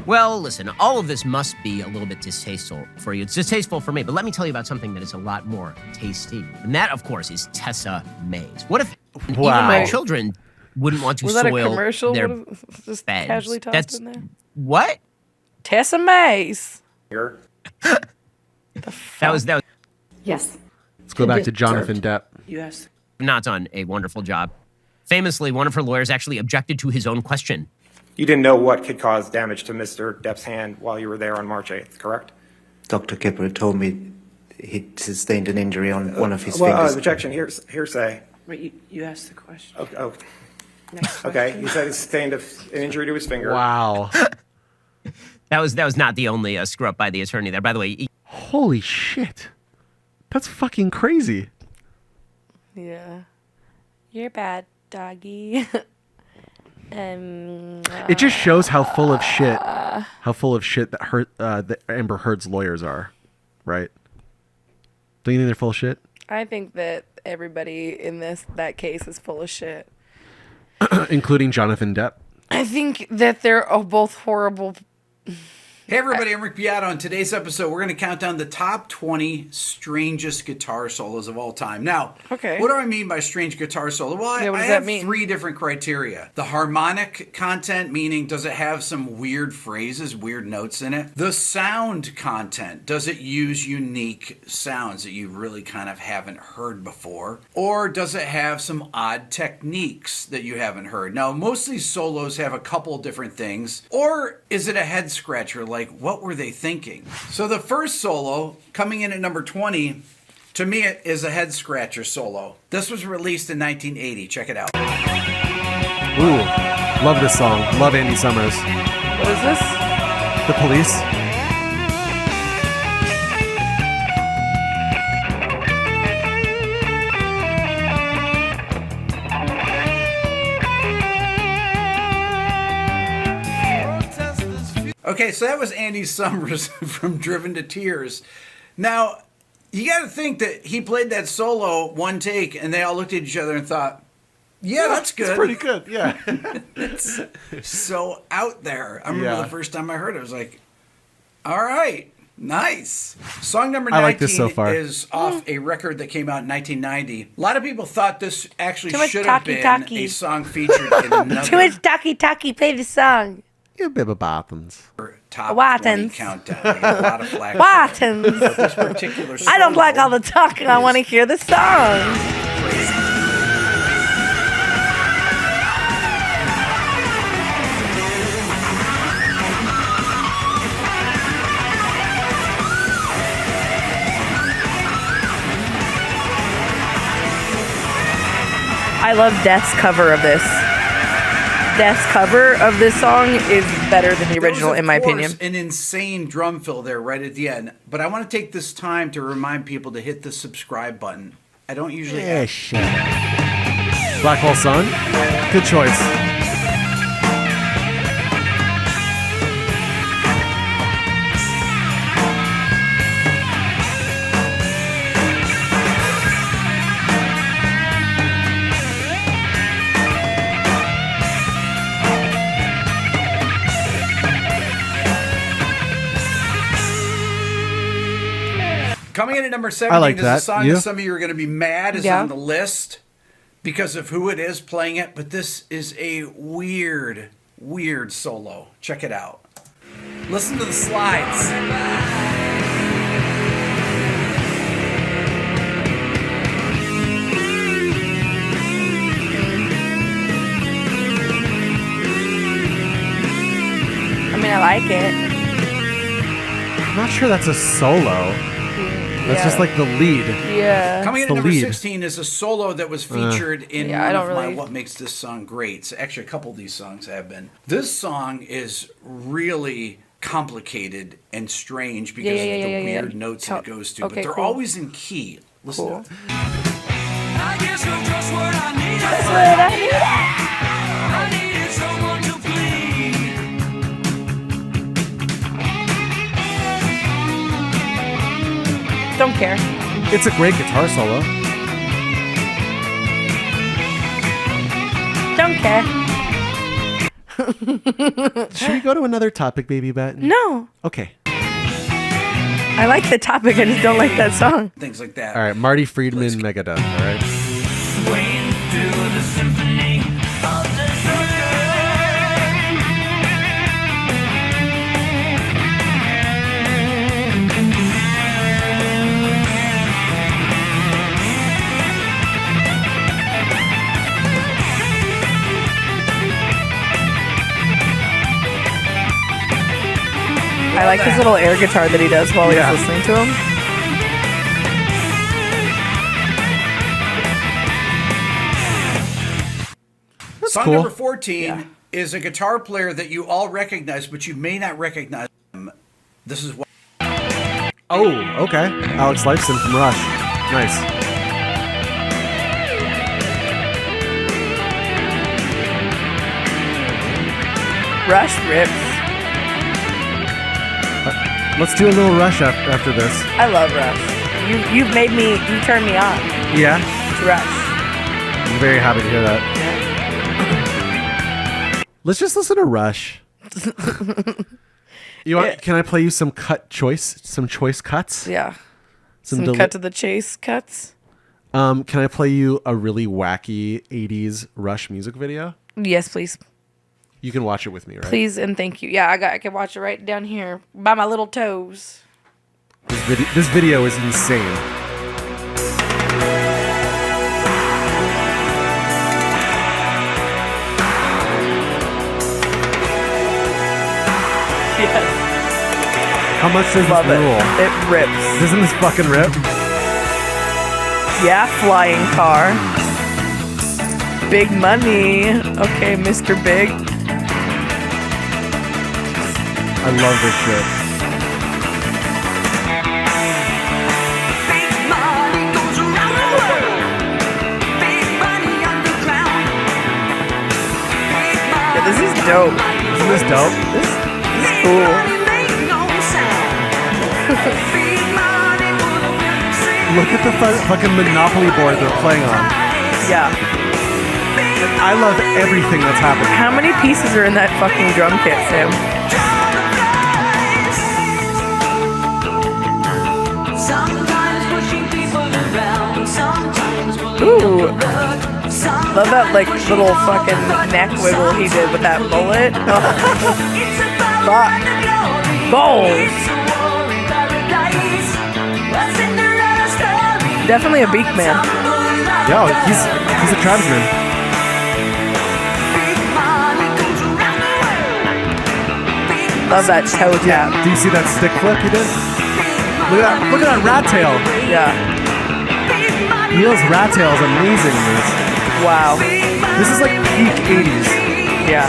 Well, listen, all of this must be a little bit distasteful for you. It's distasteful for me, but let me tell you about something that is a lot more tasty. And that, of course, is Tessa Mays. What if even my children wouldn't want to Was that a soil commercial? their What is- just beds? casually tossed That's in there? what? Tessa Mays. That was Yes. Let's go back to Jonathan Depp. Yes. Not done a wonderful job. Famously, one of her lawyers actually objected to his own question. You didn't know what could cause damage to Mr. Depp's hand while you were there on March 8th, correct? Dr. Gilbert told me he sustained an injury on one of his fingers. Objection, hearsay. Wait, you asked the question. Okay, he said he sustained an injury to his finger. Wow. That was not the only screw up by the attorney there. By the way, Holy shit. That's fucking crazy. Yeah. You're bad, doggy. It just shows how full of shit that Amber Heard's lawyers are, right? Don't you think they're full of shit? I think that everybody in that case is full of shit. Including Jonathan Depp. I think that they're both horrible. Hey everybody, I'm Rick Beato. On today's episode, we're going to count down the top 20 strangest guitar solos of all time. Now, okay. What do I mean by strange guitar solo? Well, Yeah, what I does that have mean? 3 different criteria. The harmonic content, meaning does it have some weird phrases, weird notes in it? The sound content, does it use unique sounds that you really kind of haven't heard before? Or does it have some odd techniques that you haven't heard? Now, most of these solos have a couple different things. Or is it a head scratcher? Like, what were they thinking? So the first solo, coming in at number 20, to me it is a head scratcher solo. This was released in 1980. Check it out. Ooh, love this song. Love Andy Summers. What is this? The Police. Okay, so that was Andy Summers from Driven to Tears. Now, you got to think that he played that solo one take, and they all looked at each other and thought, yeah, that's good. It's pretty good, yeah. It's so out there. I remember Yeah. the first time I heard it, I was like, all right, nice. Song number I 19 like this so far. is off a record that came out in 1990. A lot of people thought this actually Too much should have talky-talky. been a song featured in another Too much talky. Play the song. You bit of Bothans. top Wattens. 20 countdown. They got a lot of flack. Wattens. But this particular I don't solo like all the talking. I want to hear the song. I love Death's cover of this. Death's cover of this song is better than the original, in my opinion. An insane drum fill there right at the end. But I want to take this time to remind people to hit the subscribe button. I don't usually Yeah, shit. Black Hole Sun? Good choice. Coming in at number 17 I like is that. a song You? that some of you are going to be mad is Yeah. on the list because of who it is playing it, but this is a weird, weird solo. Check it out. Listen to the slides. I mean, I like it. I'm not sure that's a solo. That's Yeah. just like the lead. Yeah. Coming in It's at the number lead. 16 is a solo that was featured in Yeah, I one don't of my really- What Makes This Song Great. So actually, a couple of these songs have been. This song is really complicated and strange because of the weird notes that it goes to, but okay, they're cool. always in key. Listen to it. I guess you're just what I needed. That's what I need. I needed someone to please. Don't care. It's a great guitar solo. Don't care. Should we go to another topic, Baby Batten? No. Okay. I like the topic. I just don't like that song. Things like that. All right, Marty Friedman, Megadeth. All right. Swaying through the symphony of I like his little air guitar that he does while he's listening to him. Song cool. number 14 is a guitar player that you all recognize, but you may not recognize him. This is what. Oh, okay. Alex Lifeson from Rush. Nice. Rush rips. Let's do a little Rush after this. I love Rush. You turned me on Yeah? to Rush. I'm very happy to hear that. Let's just listen to Rush. You want? Can I play you some choice cuts? Yeah. Some deli- cut to the chase cuts. Can I play you a really wacky 80s Rush music video? Yes, please. You can watch it with me, right? Please and thank you. Yeah, I can watch it right down here by my little toes. This video is insane. Yes. How much does Love this it. rule? It rips. Doesn't this fucking rip? Yeah, flying car. Big money. Okay, Mr. Big. I love this shit. Yeah, this is dope. Isn't this dope? This is cool. Look at the fucking Monopoly board they're playing on. Yeah. I love everything that's happening. How many pieces are in that fucking drum kit, Sam? Ooh. Love that like little fucking neck wiggle he did with that bullet. Fuck. Balls. Definitely a beak man. Yo, he's a tribesman. Love that toe tap. Do you see that stick flip he did? Look at that rat tail. Yeah. Neil's rat tail is amazing in this. Wow. This is like peak 80s. Yeah.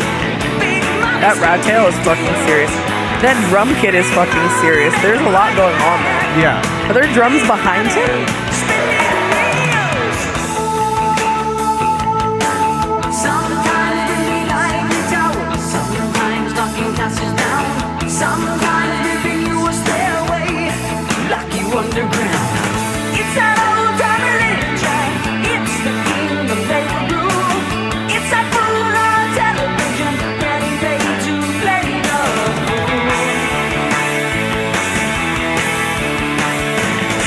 That rat tail is fucking serious. That drum kit is fucking serious. There's a lot going on there. Yeah. Are there drums behind him?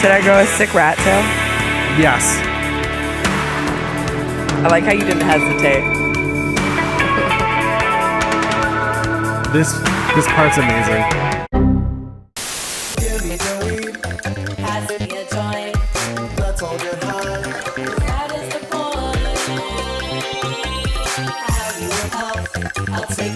Should I grow a sick rat tail? Yes. I like how you didn't hesitate. This part's amazing. Give me the weed, pass me a joint. Let's all get high. That is the point. Have you a puff? I'll take